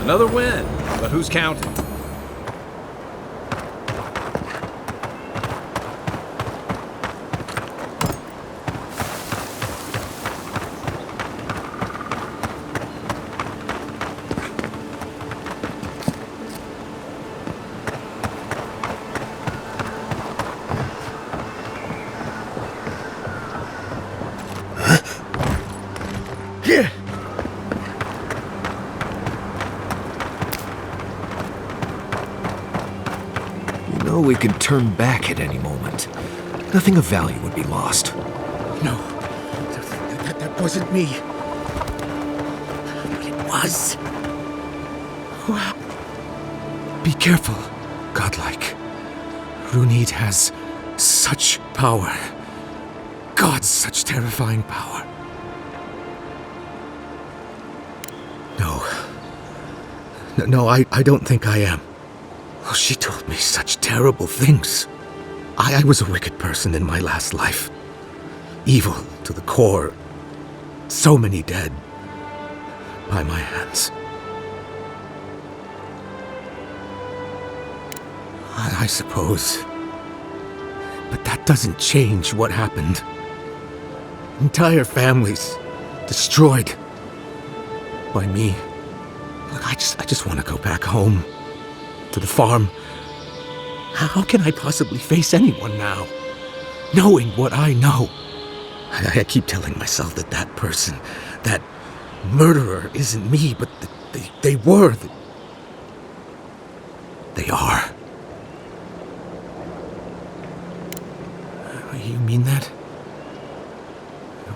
Another win, but who's counting? We could turn back at any moment. Nothing of value would be lost. No, that wasn't me. But it was. Be careful, godlike. Runid has such power. God, such terrifying power. No, I don't think I am. Oh, she told me such terrible things. I was a wicked person in my last life. Evil to the core. So many dead. By my hands. I suppose. But that doesn't change what happened. Entire families destroyed. By me. Look, I just want to go back home. To the farm. How can I possibly face anyone now? Knowing what I know. I keep telling myself that person, that Murderer isn't me, but they were. They are. You mean that?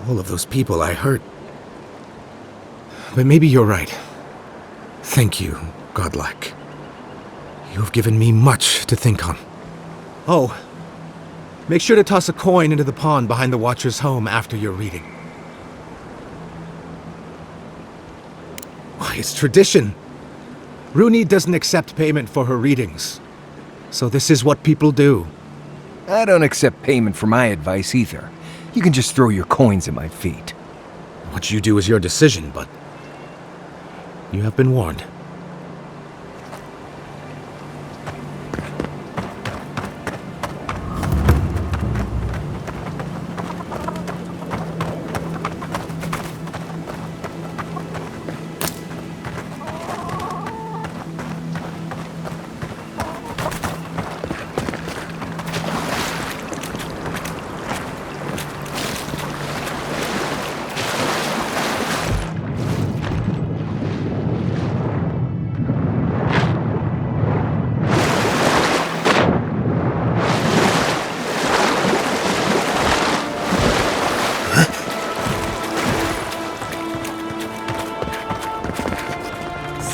All of those people I hurt. But maybe you're right. Thank you, Godlike. You have given me much to think on. Oh, make sure to toss a coin into the pond behind the Watcher's home after your reading. Why, it's tradition. Rooney doesn't accept payment for her readings. So this is what people do. I don't accept payment for my advice either. You can just throw your coins at my feet. What you do is your decision, but you have been warned.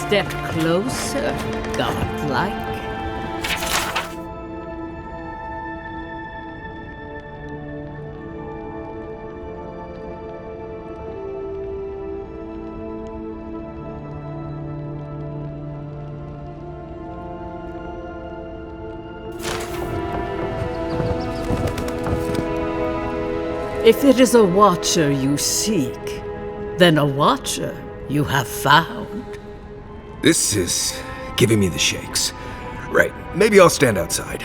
Step closer, godlike. If it is a watcher you seek, then a watcher you have found. This is giving me the shakes. Right, maybe I'll stand outside.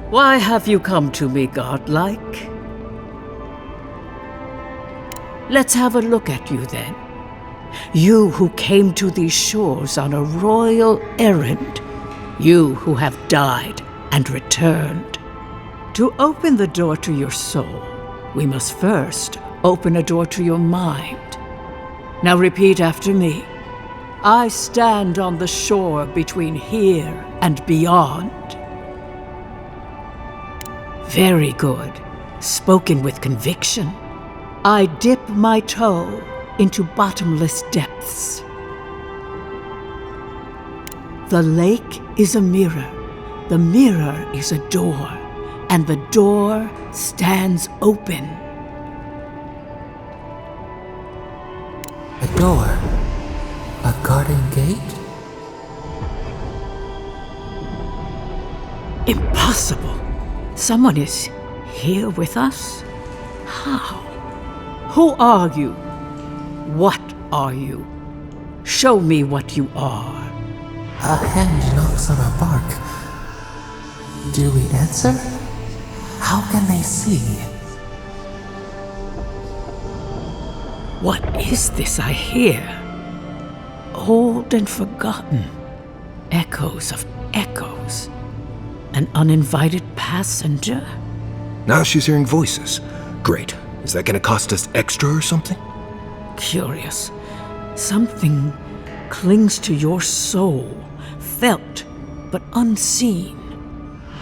Why have you come to me, godlike? Let's have a look at you then. You who came to these shores on a royal errand. You who have died and returned. To open the door to your soul, we must first open a door to your mind. Now repeat after me. I stand on the shore between here and beyond. Very good. Spoken with conviction. I dip my toe into bottomless depths. The lake is a mirror. The mirror is a door. And the door stands open. A door? A garden gate? Impossible. Someone is here with us? How? Who are you? What are you? Show me what you are. A hand knocks on our bark. Do we answer? How can they see? What is this I hear? Old and forgotten. Echoes of echoes. An uninvited passenger? Now she's hearing voices. Great. Is that gonna cost us extra or something? Curious. Something clings to your soul, felt but unseen.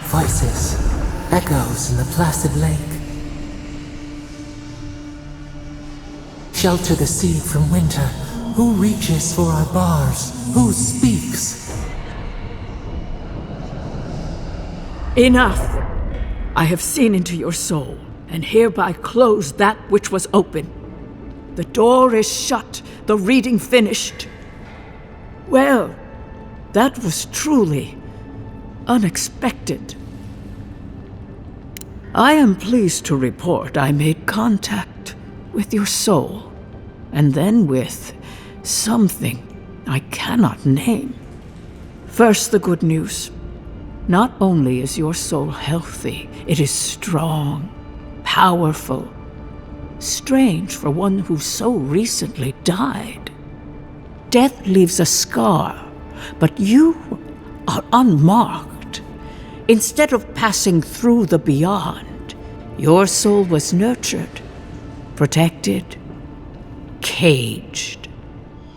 Voices, echoes in the placid lake. Shelter the seed from winter. Who reaches for our bars? Who speaks? Enough! I have seen into your soul, and hereby close that which was open. The door is shut, the reading finished. Well, that was truly unexpected. I am pleased to report I made contact with your soul, and then with something I cannot name. First, the good news. Not only is your soul healthy, it is strong, powerful. Strange for one who so recently died. Death leaves a scar, but you are unmarked. Instead of passing through the beyond, your soul was nurtured, protected, caged.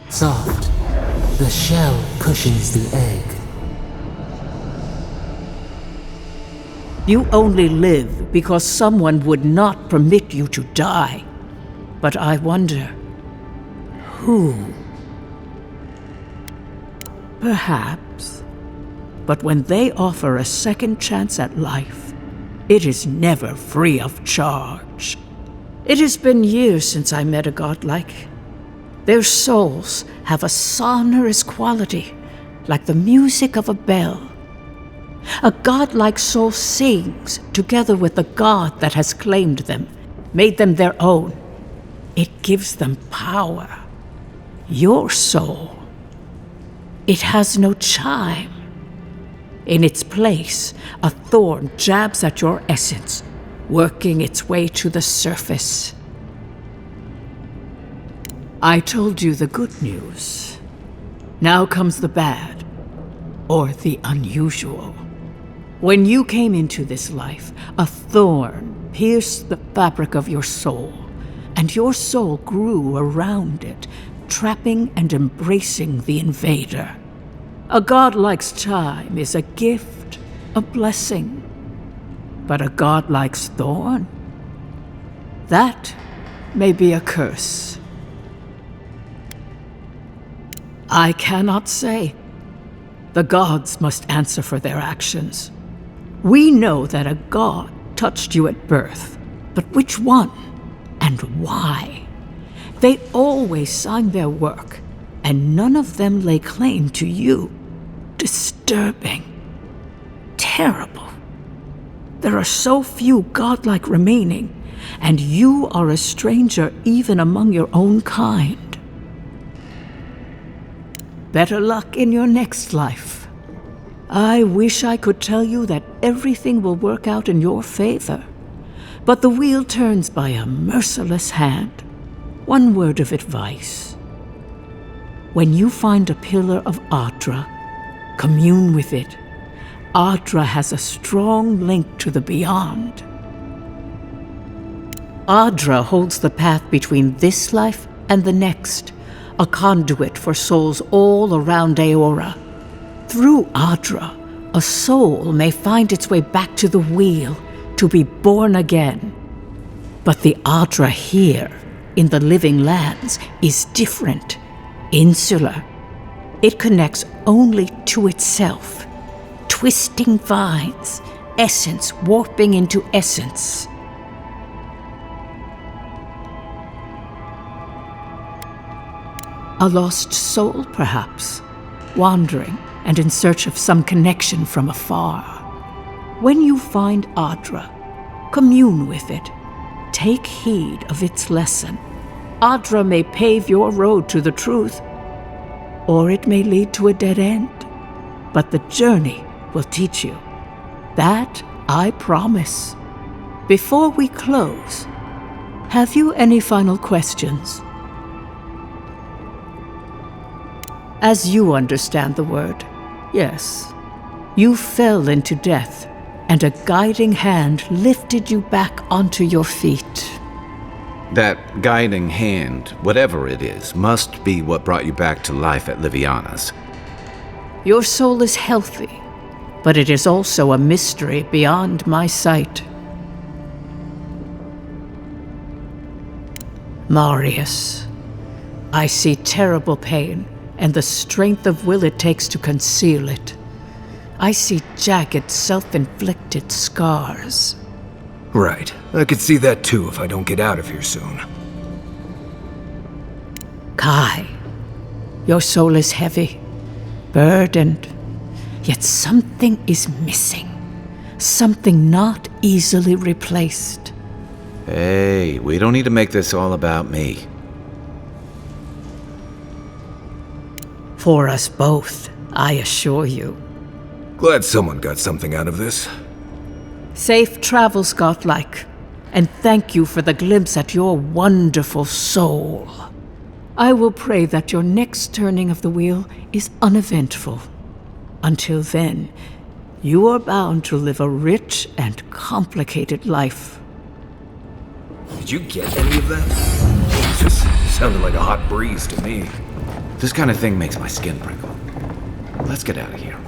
Soft. The shell cushions the egg. You only live because someone would not permit you to die. But I wonder, who? Perhaps. But when they offer a second chance at life, it is never free of charge. It has been years since I met a godlike. Their souls have a sonorous quality, like the music of a bell. A godlike soul sings together with the god that has claimed them, made them their own. It gives them power. Your soul, it has no chime. In its place, a thorn jabs at your essence, working its way to the surface. I told you the good news. Now comes the bad, or the unusual. When you came into this life, a thorn pierced the fabric of your soul, and your soul grew around it, trapping and embracing the invader. A godlike's chime is a gift, a blessing. But a godlike's thorn? That may be a curse. I cannot say. The gods must answer for their actions. We know that a god touched you at birth, but which one and why? They always sign their work, and none of them lay claim to you. Disturbing. Terrible. There are so few godlike remaining, and you are a stranger even among your own kind. Better luck in your next life. I wish I could tell you that everything will work out in your favor, but the wheel turns by a merciless hand. One word of advice. When you find a pillar of Adra, commune with it. Adra has a strong link to the beyond. Adra holds the path between this life and the next, a conduit for souls all around Aora. Through Adra, a soul may find its way back to the wheel to be born again. But the Adra here, in the living lands, is different, insular. It connects only to itself. Twisting vines, essence warping into essence. A lost soul, perhaps, wandering and in search of some connection from afar. When you find Adra, commune with it. Take heed of its lesson. Adra may pave your road to the truth, or it may lead to a dead end. But the journey will teach you. That I promise. Before we close, have you any final questions? As you understand the word, yes. You fell into death, and a guiding hand lifted you back onto your feet. That guiding hand, whatever it is, must be what brought you back to life at Liviana's. Your soul is healthy, but it is also a mystery beyond my sight. Marius, I see terrible pain and the strength of will it takes to conceal it. I see jagged, self-inflicted scars. Right. I could see that too if I don't get out of here soon. Kai, your soul is heavy, burdened, yet something is missing. Something not easily replaced. Hey, we don't need to make this all about me. For us both, I assure you. Glad someone got something out of this. Safe travels, godlike, and thank you for the glimpse at your wonderful soul. I will pray that your next turning of the wheel is uneventful. Until then, you are bound to live a rich and complicated life. Did you get any of that? It just sounded like a hot breeze to me. This kind of thing makes my skin prickle. Let's get out of here.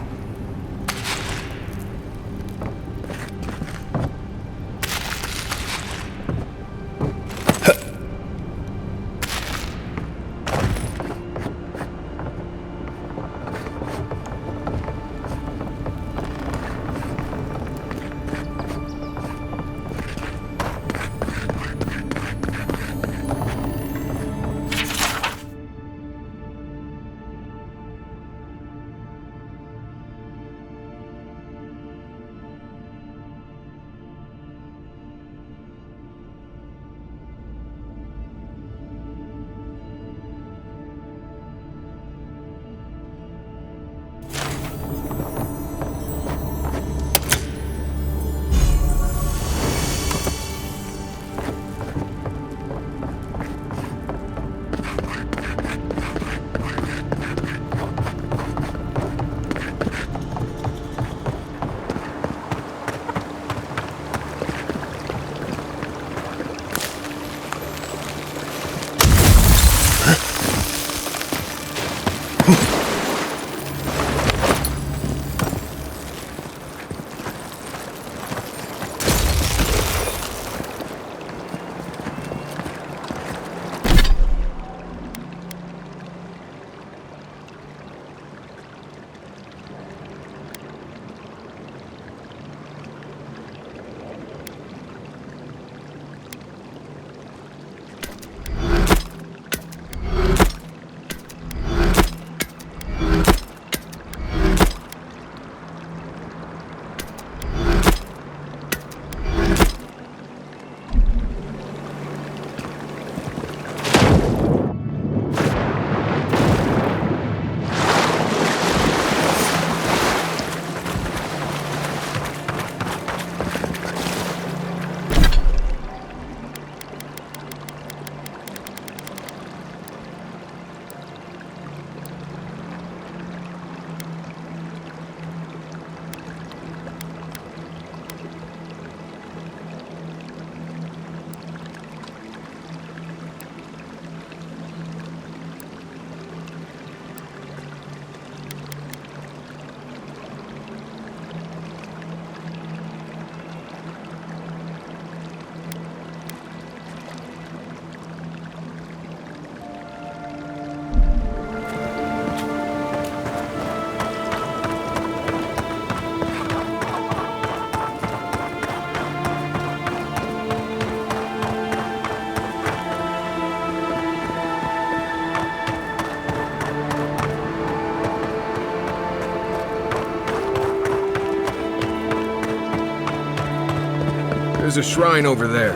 There's a shrine over there,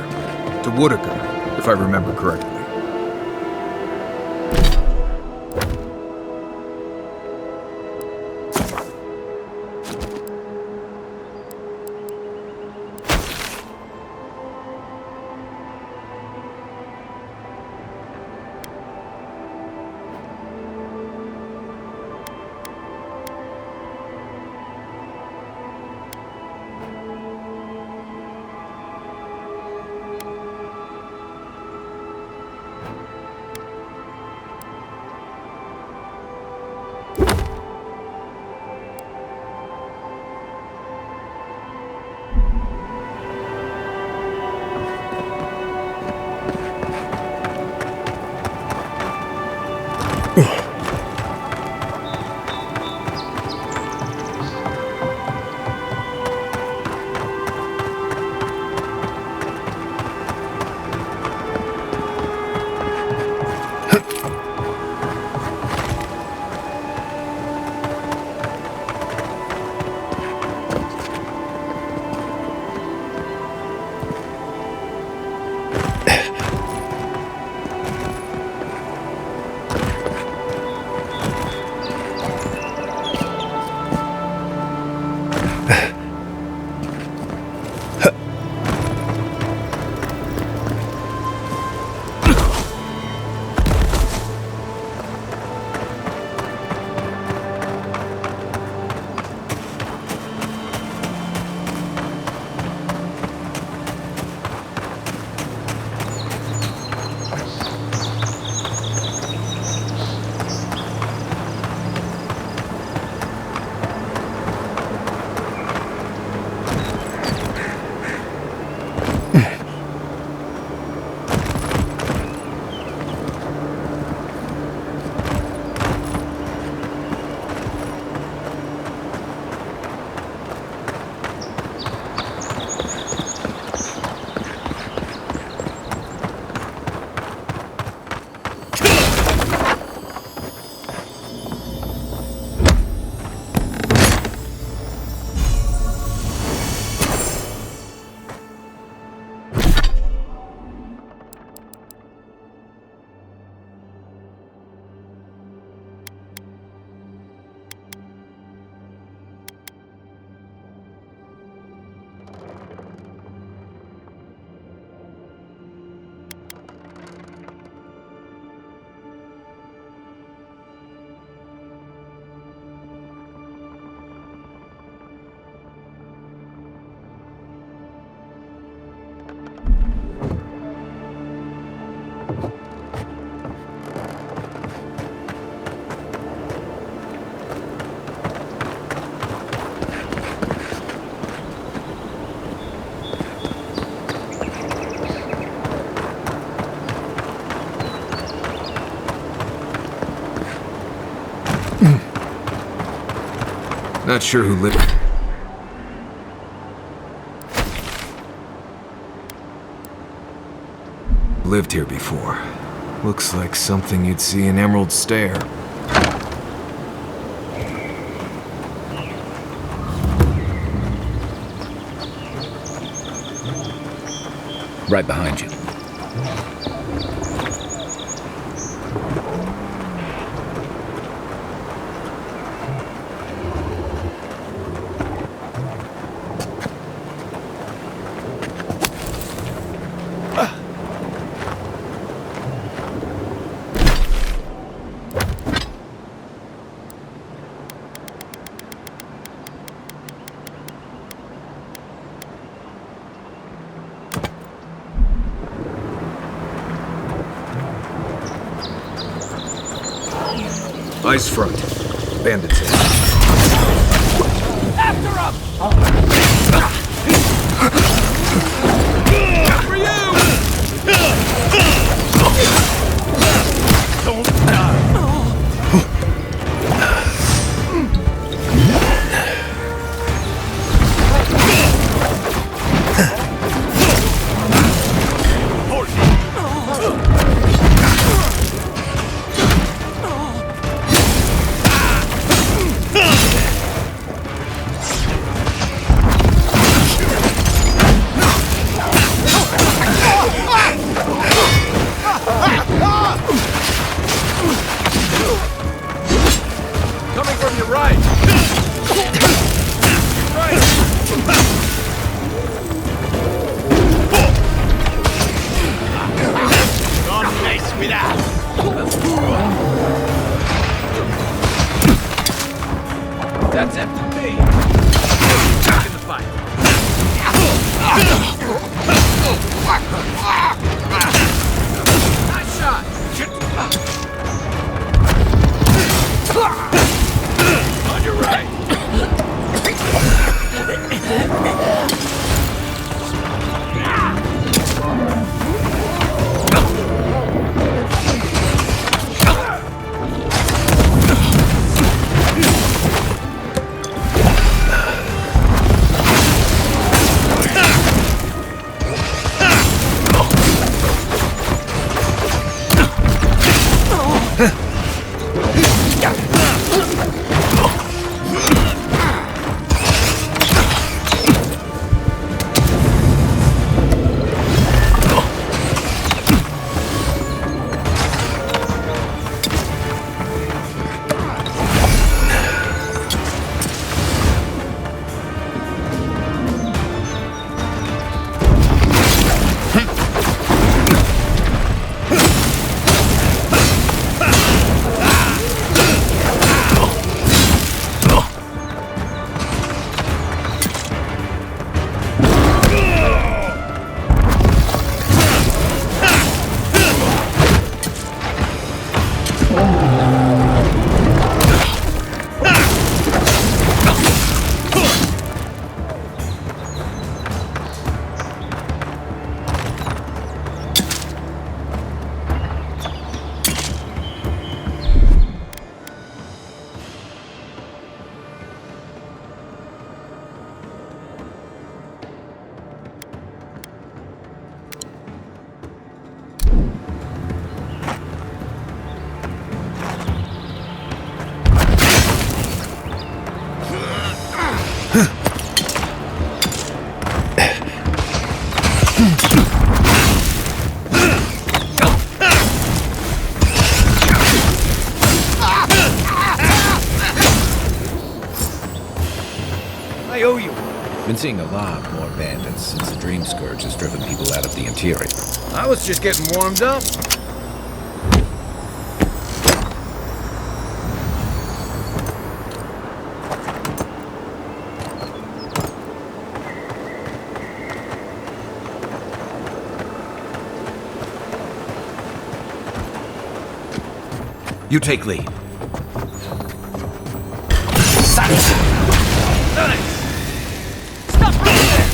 to Woodaka, if I remember correctly. Not sure who lived here before. Looks like something you'd see in Emerald Stair. Right behind you. Ice front. Bandits in. For you! Don't die! Coming from your right! Don't mess with us! That's after me! Back in the fight! Nice shot! On your right! I owe you one. Been seeing a lot more bandits since the Dream Scourge has driven people out of the interior. I was just getting warmed up. You take lead. Nice! Stop right there!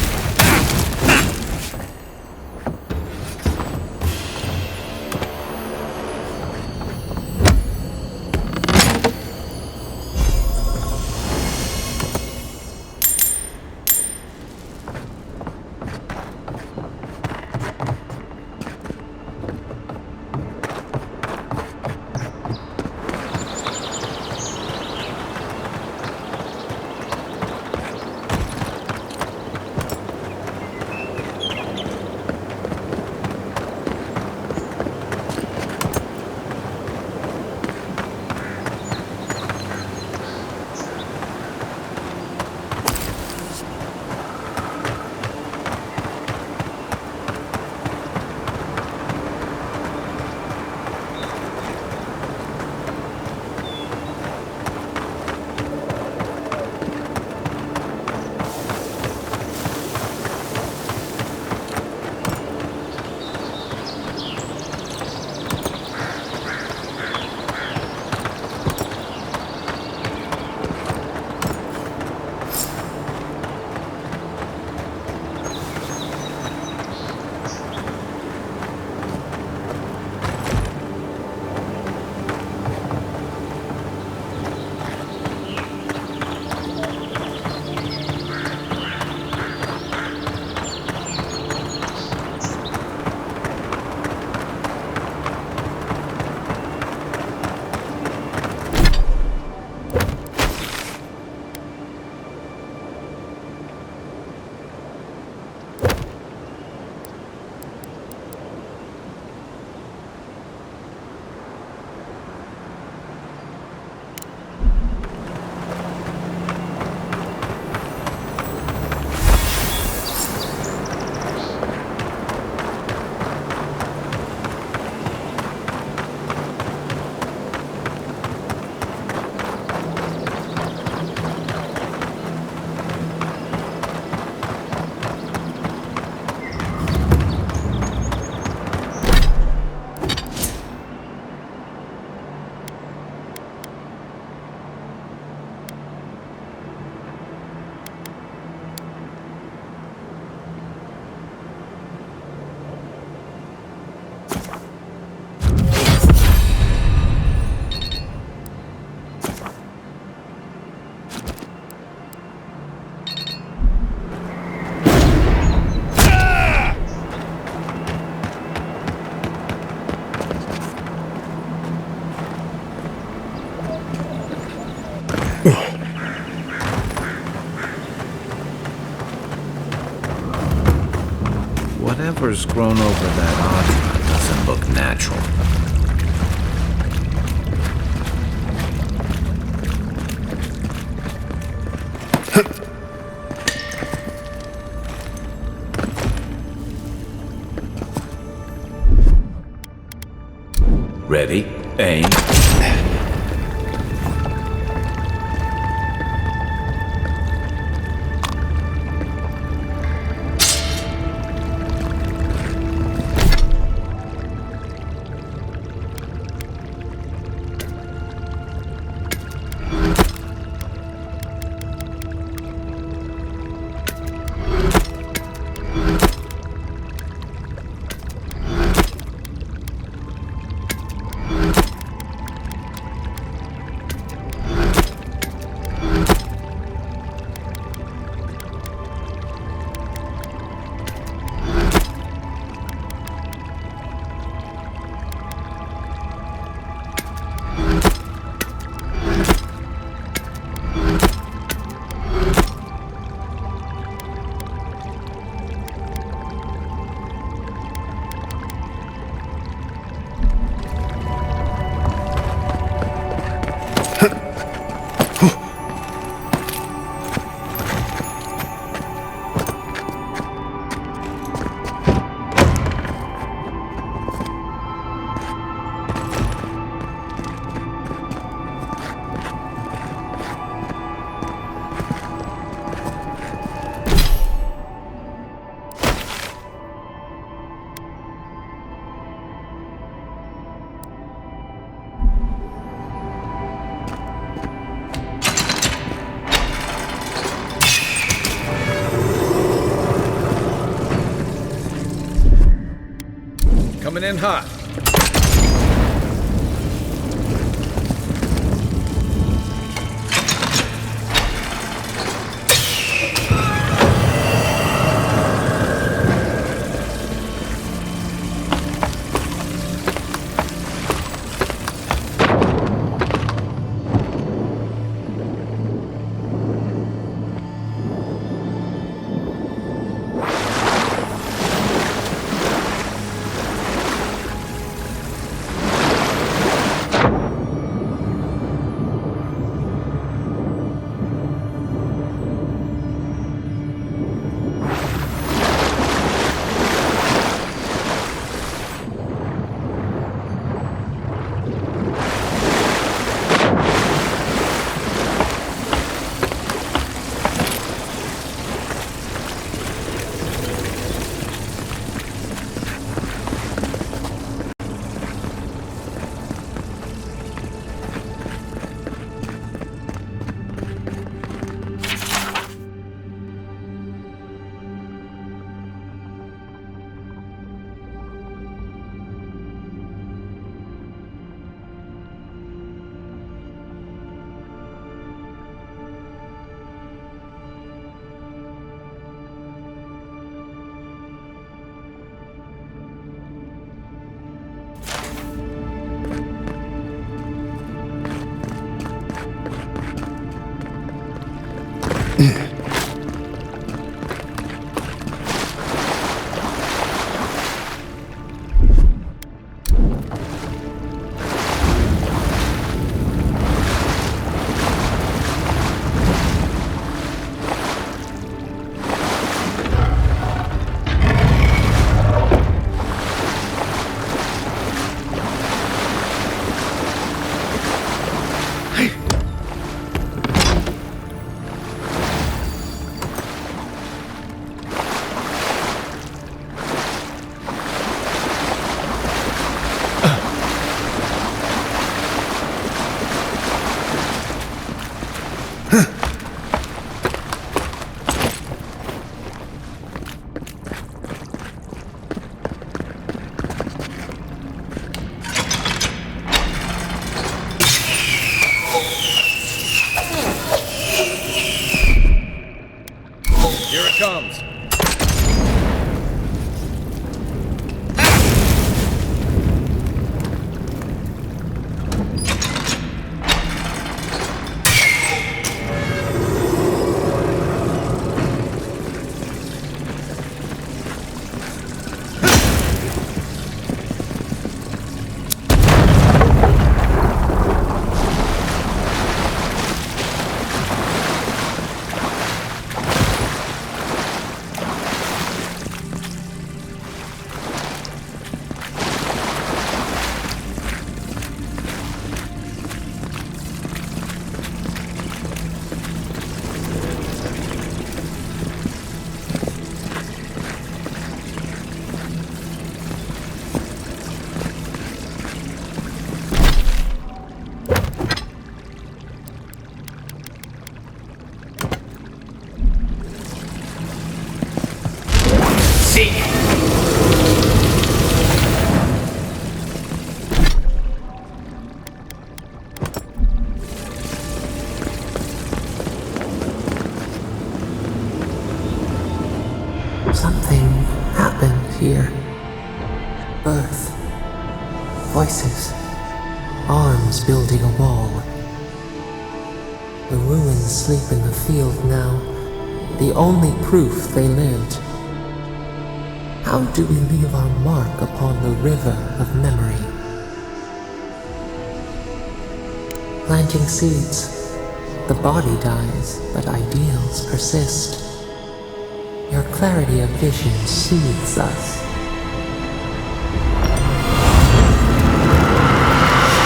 whatever's grown over that Audra doesn't look natural. Ready, aim. Coming in hot. arms building a wall. The ruins sleep in the field now, the only proof they lived. How do we leave our mark upon the river of memory? Planting seeds. The body dies, but ideals persist. Your clarity of vision soothes us.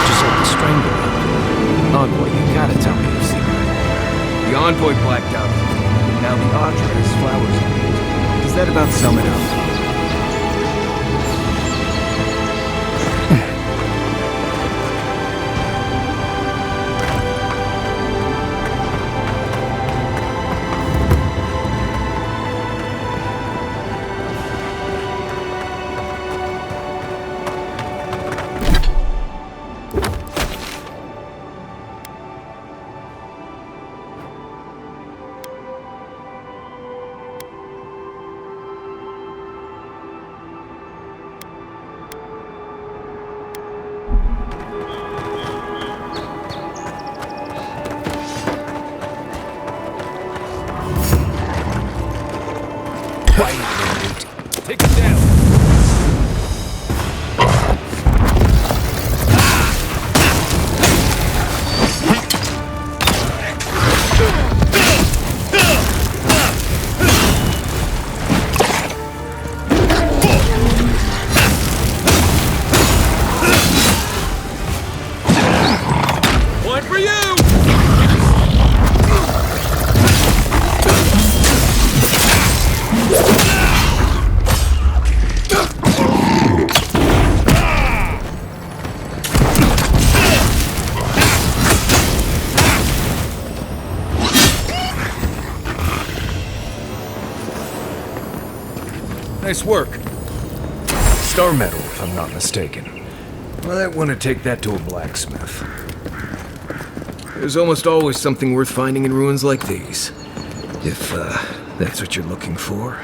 Just like the Strangler. Envoy, you gotta tell me your secret. The Envoy blacked out, and now the Audra has flowers on it. Does that about sum it up? Take it down. One for you! Nice work. Star metal, if I'm not mistaken. Might want to take that to a blacksmith. There's almost always something worth finding in ruins like these. If, that's what you're looking for.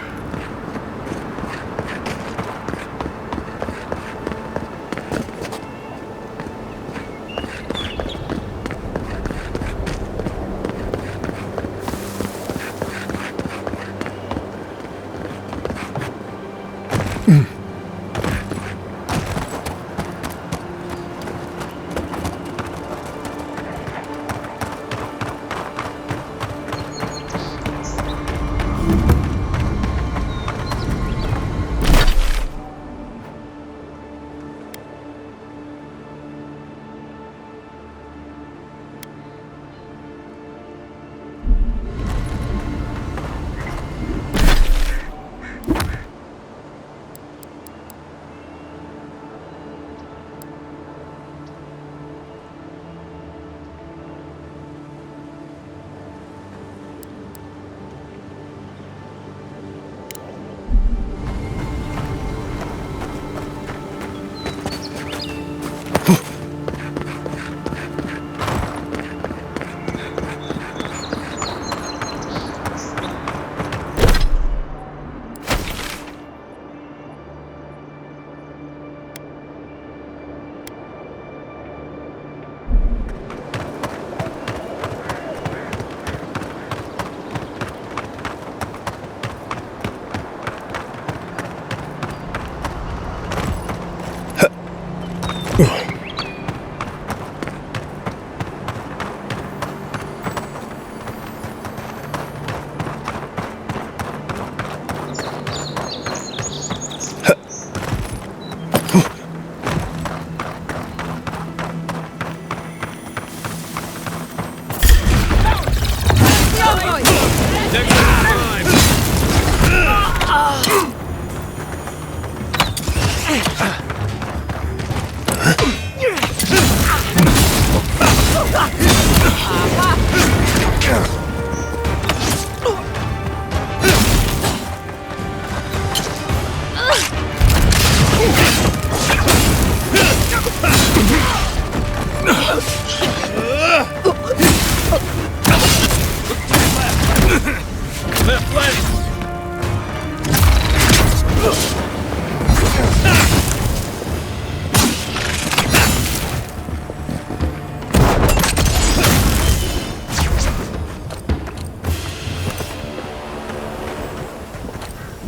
Left.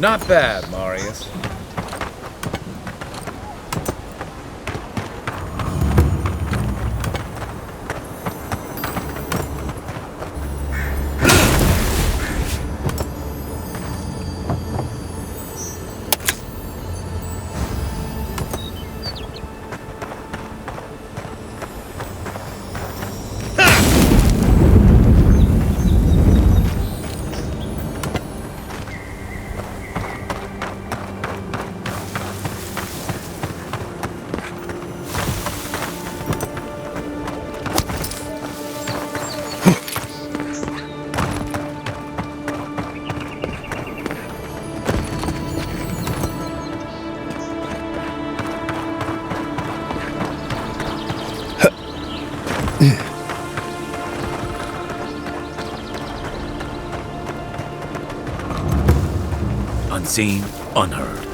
Not bad, Marius. Unseen, unheard.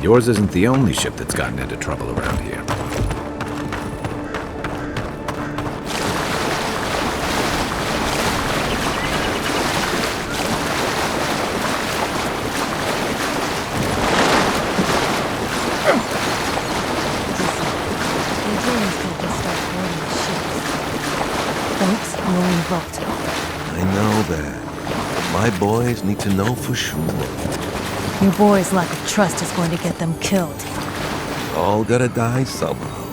Yours isn't the only ship that's gotten into trouble around here. Thanks, we're involved. I know that. My boys need to know for sure. Your boy's lack of trust is going to get them killed. All gotta die somehow.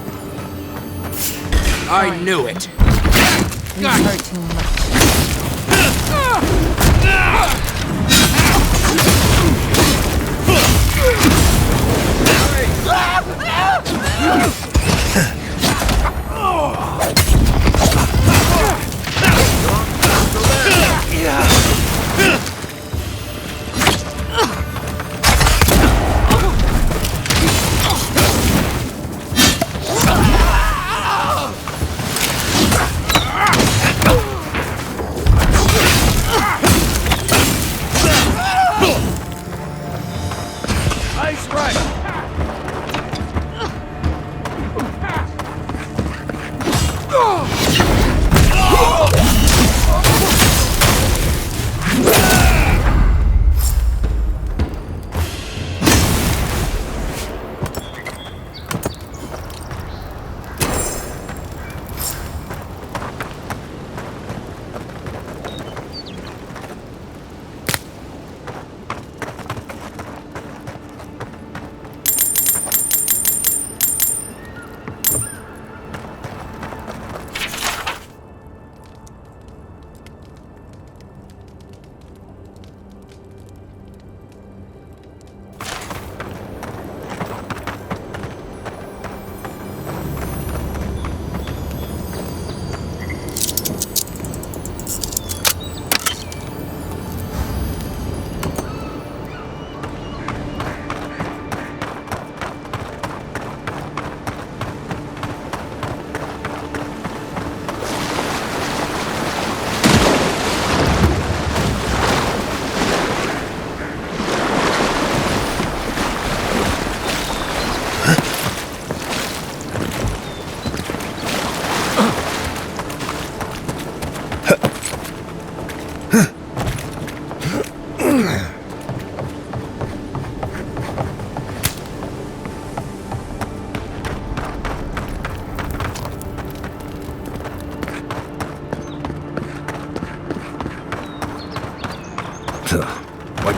I knew it! We've heard too much. Nice right!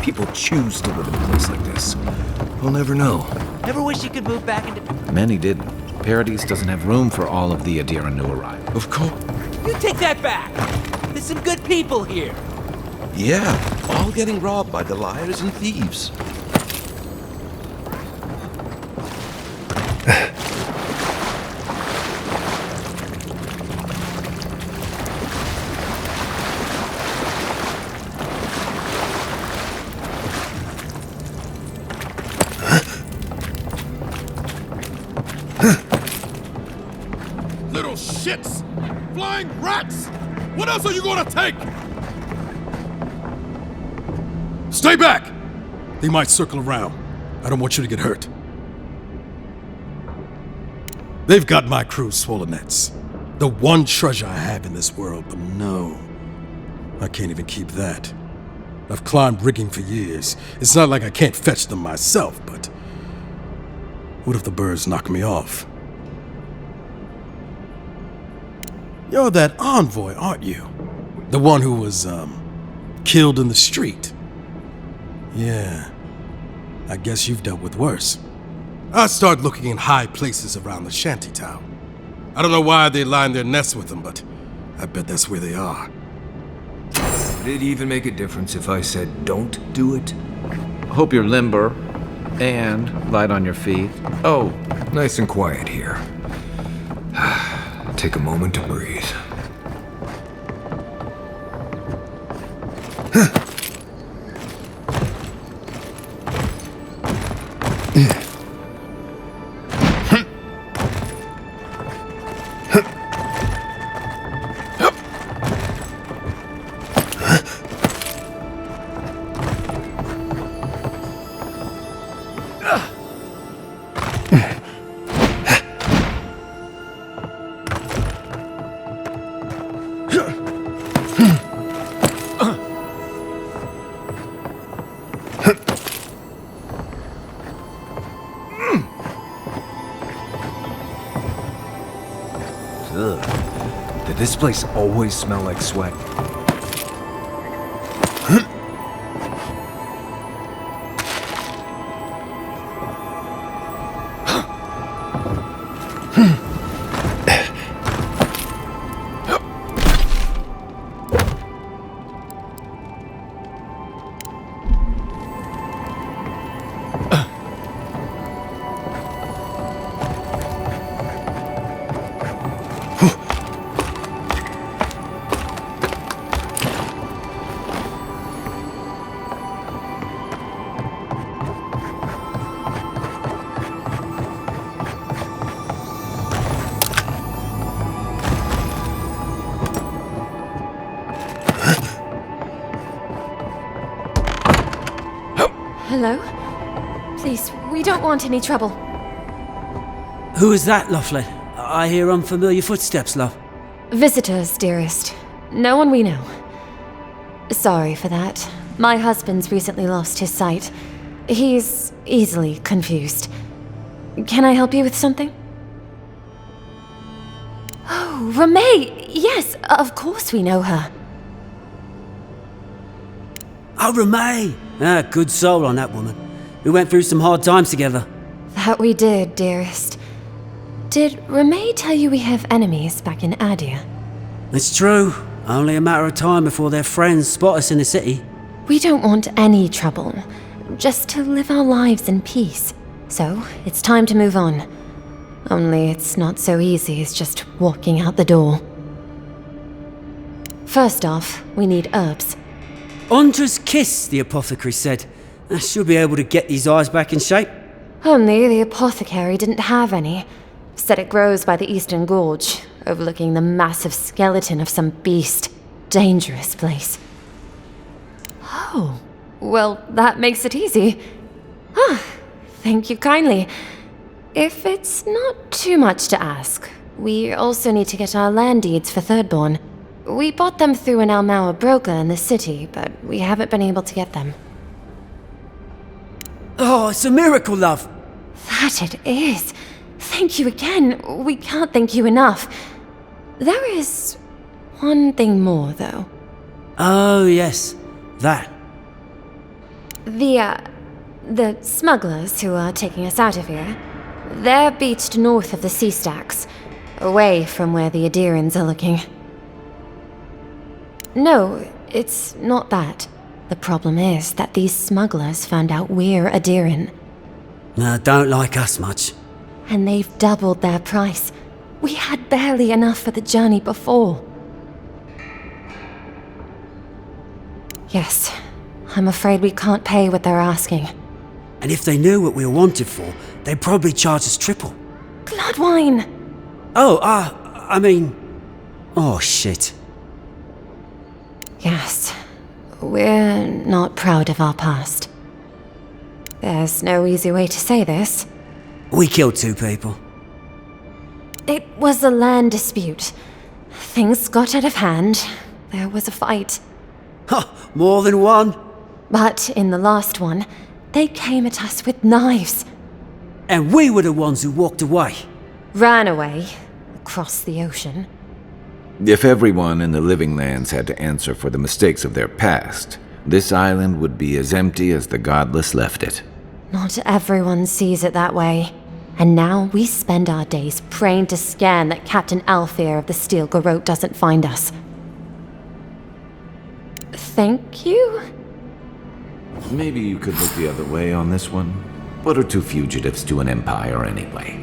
people choose to live in a place like this. We'll never know. Ever wish you could move back into... Many didn't. Paradise doesn't have room for all of the Adira new arrivals. Of course. You take that back! There's some good people here. Yeah, all getting robbed by the liars and thieves. Little shits! Flying rats! What else are you gonna take? Stay back! They might circle around. I don't want you to get hurt. They've got my crew's swollen nets. The one treasure I have in this world, but no. I can't even keep that. I've climbed rigging for years. It's not like I can't fetch them myself, but... what if the birds knock me off? You're that envoy, aren't you? The one who was, killed in the street. Yeah. I guess you've dealt with worse. I start looking in high places around the shantytown. I don't know why they line their nests with them, but I bet that's where they are. Would it even make a difference if I said don't do it? Hope you're limber and light on your feet. Oh, nice and quiet here. Take a moment to breathe. Ugh. Did this place always smell like sweat? Hello? Please, we don't want any trouble. Who is that, lovely? I hear unfamiliar footsteps, love. Visitors, dearest. No one we know. Sorry for that. My husband's recently lost his sight. He's easily confused. Can I help you with something? Oh, Ramay! Yes, of course we know her. Oh, Ramay! Ah, good soul on that woman. We went through some hard times together. That we did, dearest. Did Ramay tell you we have enemies back in Adia? It's true. Only a matter of time before their friends spot us in the city. We don't want any trouble. Just to live our lives in peace. So, it's time to move on. Only it's not so easy as just walking out the door. First off, we need herbs. Ondra's kiss, the apothecary said. She'll be able to get these eyes back in shape. Only the apothecary didn't have any. Said it grows by the Eastern Gorge, overlooking the massive skeleton of some beast. Dangerous place. Oh, well, that makes it easy. Ah, thank you kindly. If it's not too much to ask, we also need to get our land deeds for Thirdborn. We bought them through an Almaua broker in the city, but we haven't been able to get them. Oh, it's a miracle, love. That it is. Thank you again. We can't thank you enough. There is one thing more, though. Oh, yes. That. The smugglers who are taking us out of here, they're beached north of the sea stacks, away from where the Adirans are looking. No, it's not that. The problem is that these smugglers found out we're Adiran. Don't like us much. And they've doubled their price. We had barely enough for the journey before. Yes, I'm afraid we can't pay what they're asking. And if they knew what we were wanted for, they'd probably charge us triple. Bloodwine! Oh, shit. Yes, we're not proud of our past. There's no easy way to say this. We killed 2 people. It was a land dispute. Things got out of hand. There was a fight. More than one? But in the last one, they came at us with knives. And we were the ones who walked away. Ran away. Across the ocean. If everyone in the Living Lands had to answer for the mistakes of their past, this island would be as empty as the godless left it. Not everyone sees it that way. And now we spend our days praying to Scan that Captain Alfear of the Steel Garrote doesn't find us. Thank you? Maybe you could look the other way on this one. What are 2 fugitives to an empire anyway?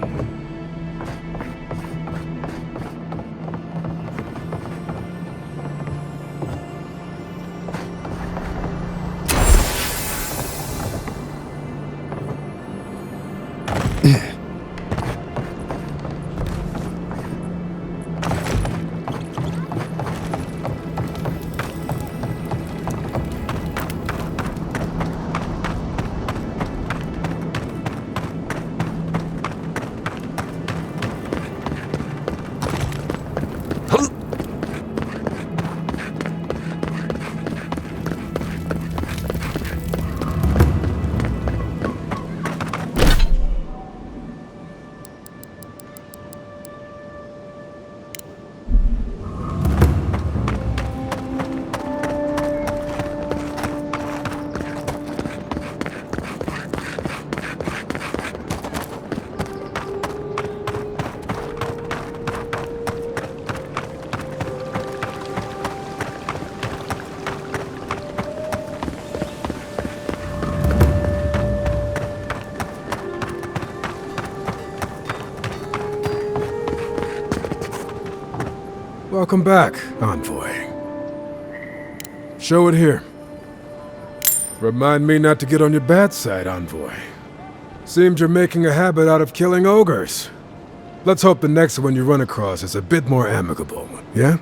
Welcome back, Envoy. Show it here. Remind me not to get on your bad side, Envoy. Seems you're making a habit out of killing ogres. Let's hope the next one you run across is a bit more amicable, yeah?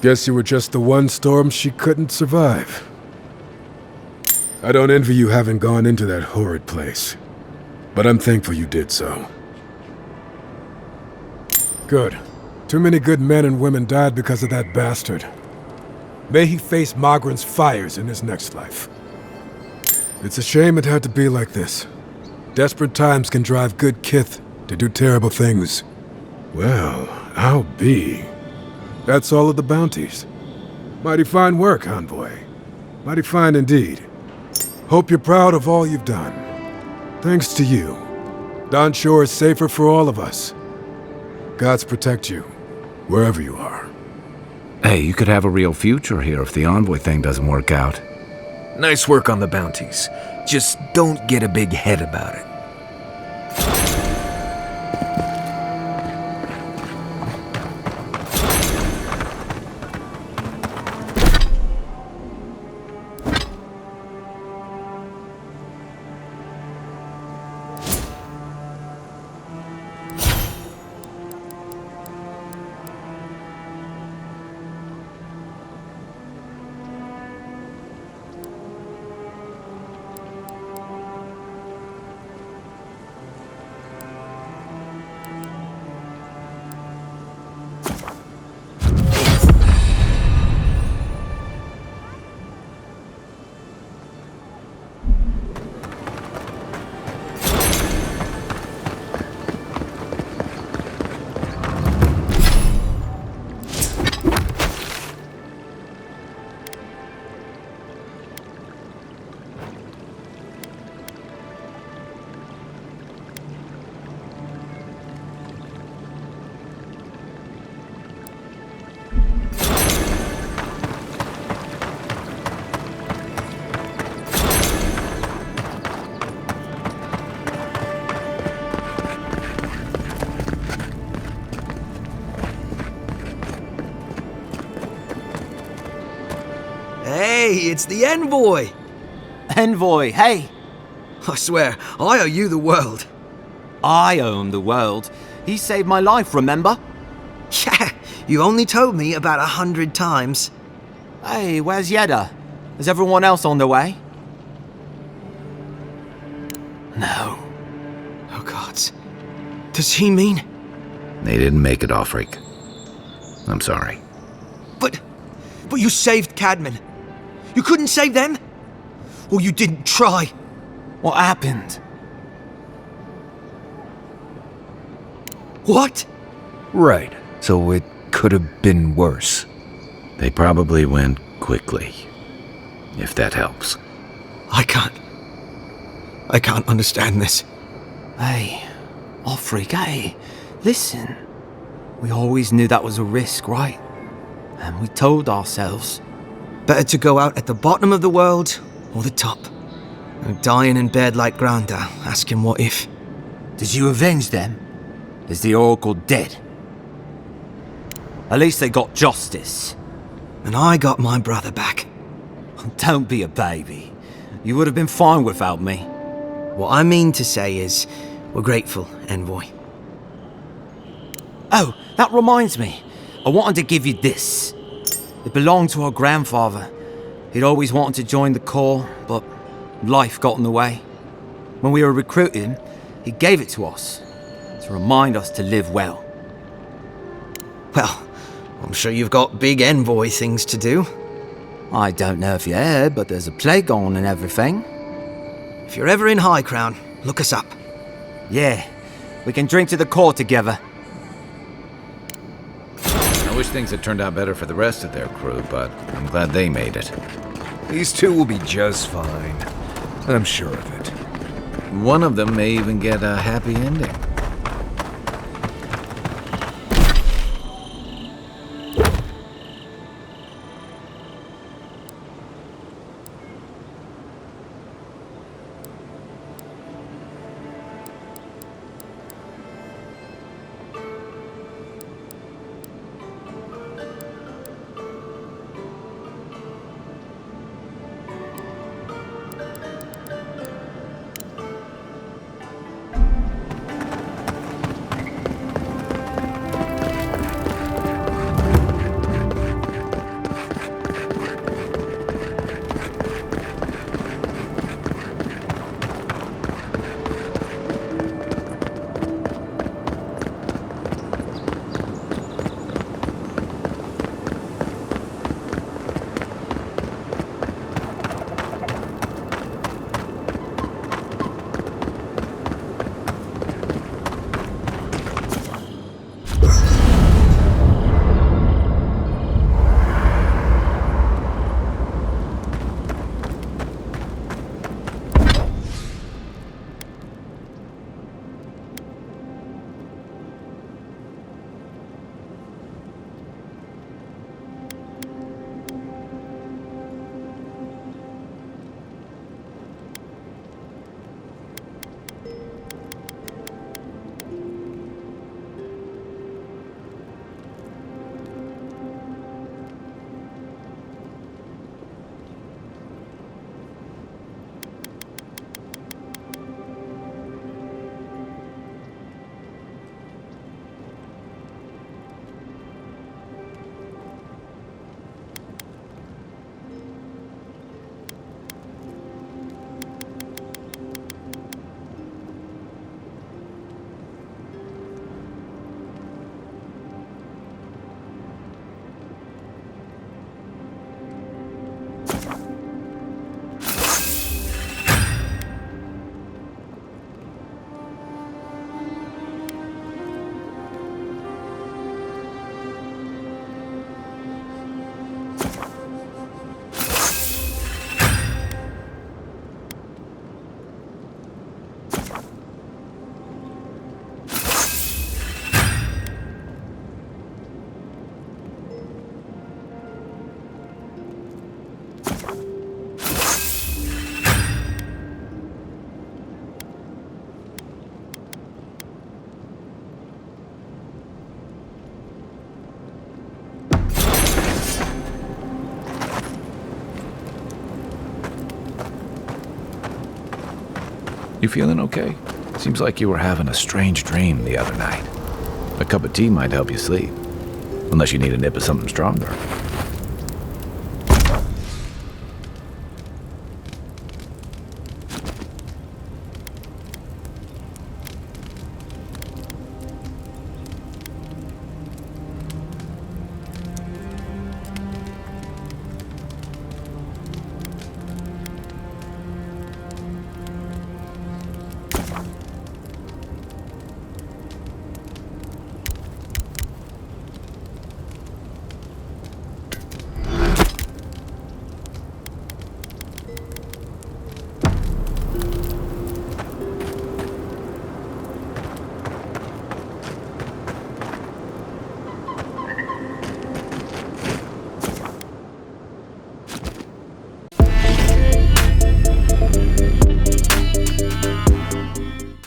Guess you were just the one storm she couldn't survive. I don't envy you having gone into that horrid place, but I'm thankful you did so. Good. Too many good men and women died because of that bastard. May he face Magran's fires in his next life. It's a shame it had to be like this. Desperate times can drive good kith to do terrible things. Well, I'll be. That's all of the bounties. Mighty fine work, Envoy. Mighty fine indeed. Hope you're proud of all you've done. Thanks to you, Don Shore is safer for all of us. Gods protect you, wherever you are. Hey, you could have a real future here if the Envoy thing doesn't work out. Nice work on the bounties. Just don't get a big head about it. Hey, it's the envoy! Envoy, hey! I swear, I owe you the world. I owe him the world. He saved my life, remember? Yeah, you only told me about 100 times. Hey, where's Yeda? Is everyone else on their way? No. Oh, gods. Does he mean... They didn't make it, Offreak. I'm sorry. But you saved Cadman. You couldn't save them? Or you didn't try? What happened? What? Right. So it could have been worse. They probably went quickly. If that helps. I can't understand this. Hey, Offreak, hey, listen. We always knew that was a risk, right? And we told ourselves. Better to go out at the bottom of the world or the top. And dying in bed like Granda, asking what if. Did you avenge them? Is the Oracle dead? At least they got justice. And I got my brother back. Don't be a baby. You would have been fine without me. What I mean to say is, we're grateful, Envoy. Oh, that reminds me. I wanted to give you this. It belonged to our grandfather. He'd always wanted to join the Corps, but life got in the way. When we were recruiting, he gave it to us, to remind us to live well. Well, I'm sure you've got big Envoy things to do. I don't know if you heard, but there's a plague on and everything. If you're ever in High Crown, look us up. Yeah, we can drink to the Corps together. I wish things had turned out better for the rest of their crew, but I'm glad they made it. These two will be just fine. I'm sure of it. One of them may even get a happy ending. You feeling okay? Seems like you were having a strange dream the other night. A cup of tea might help you sleep. Unless you need a nip of something stronger.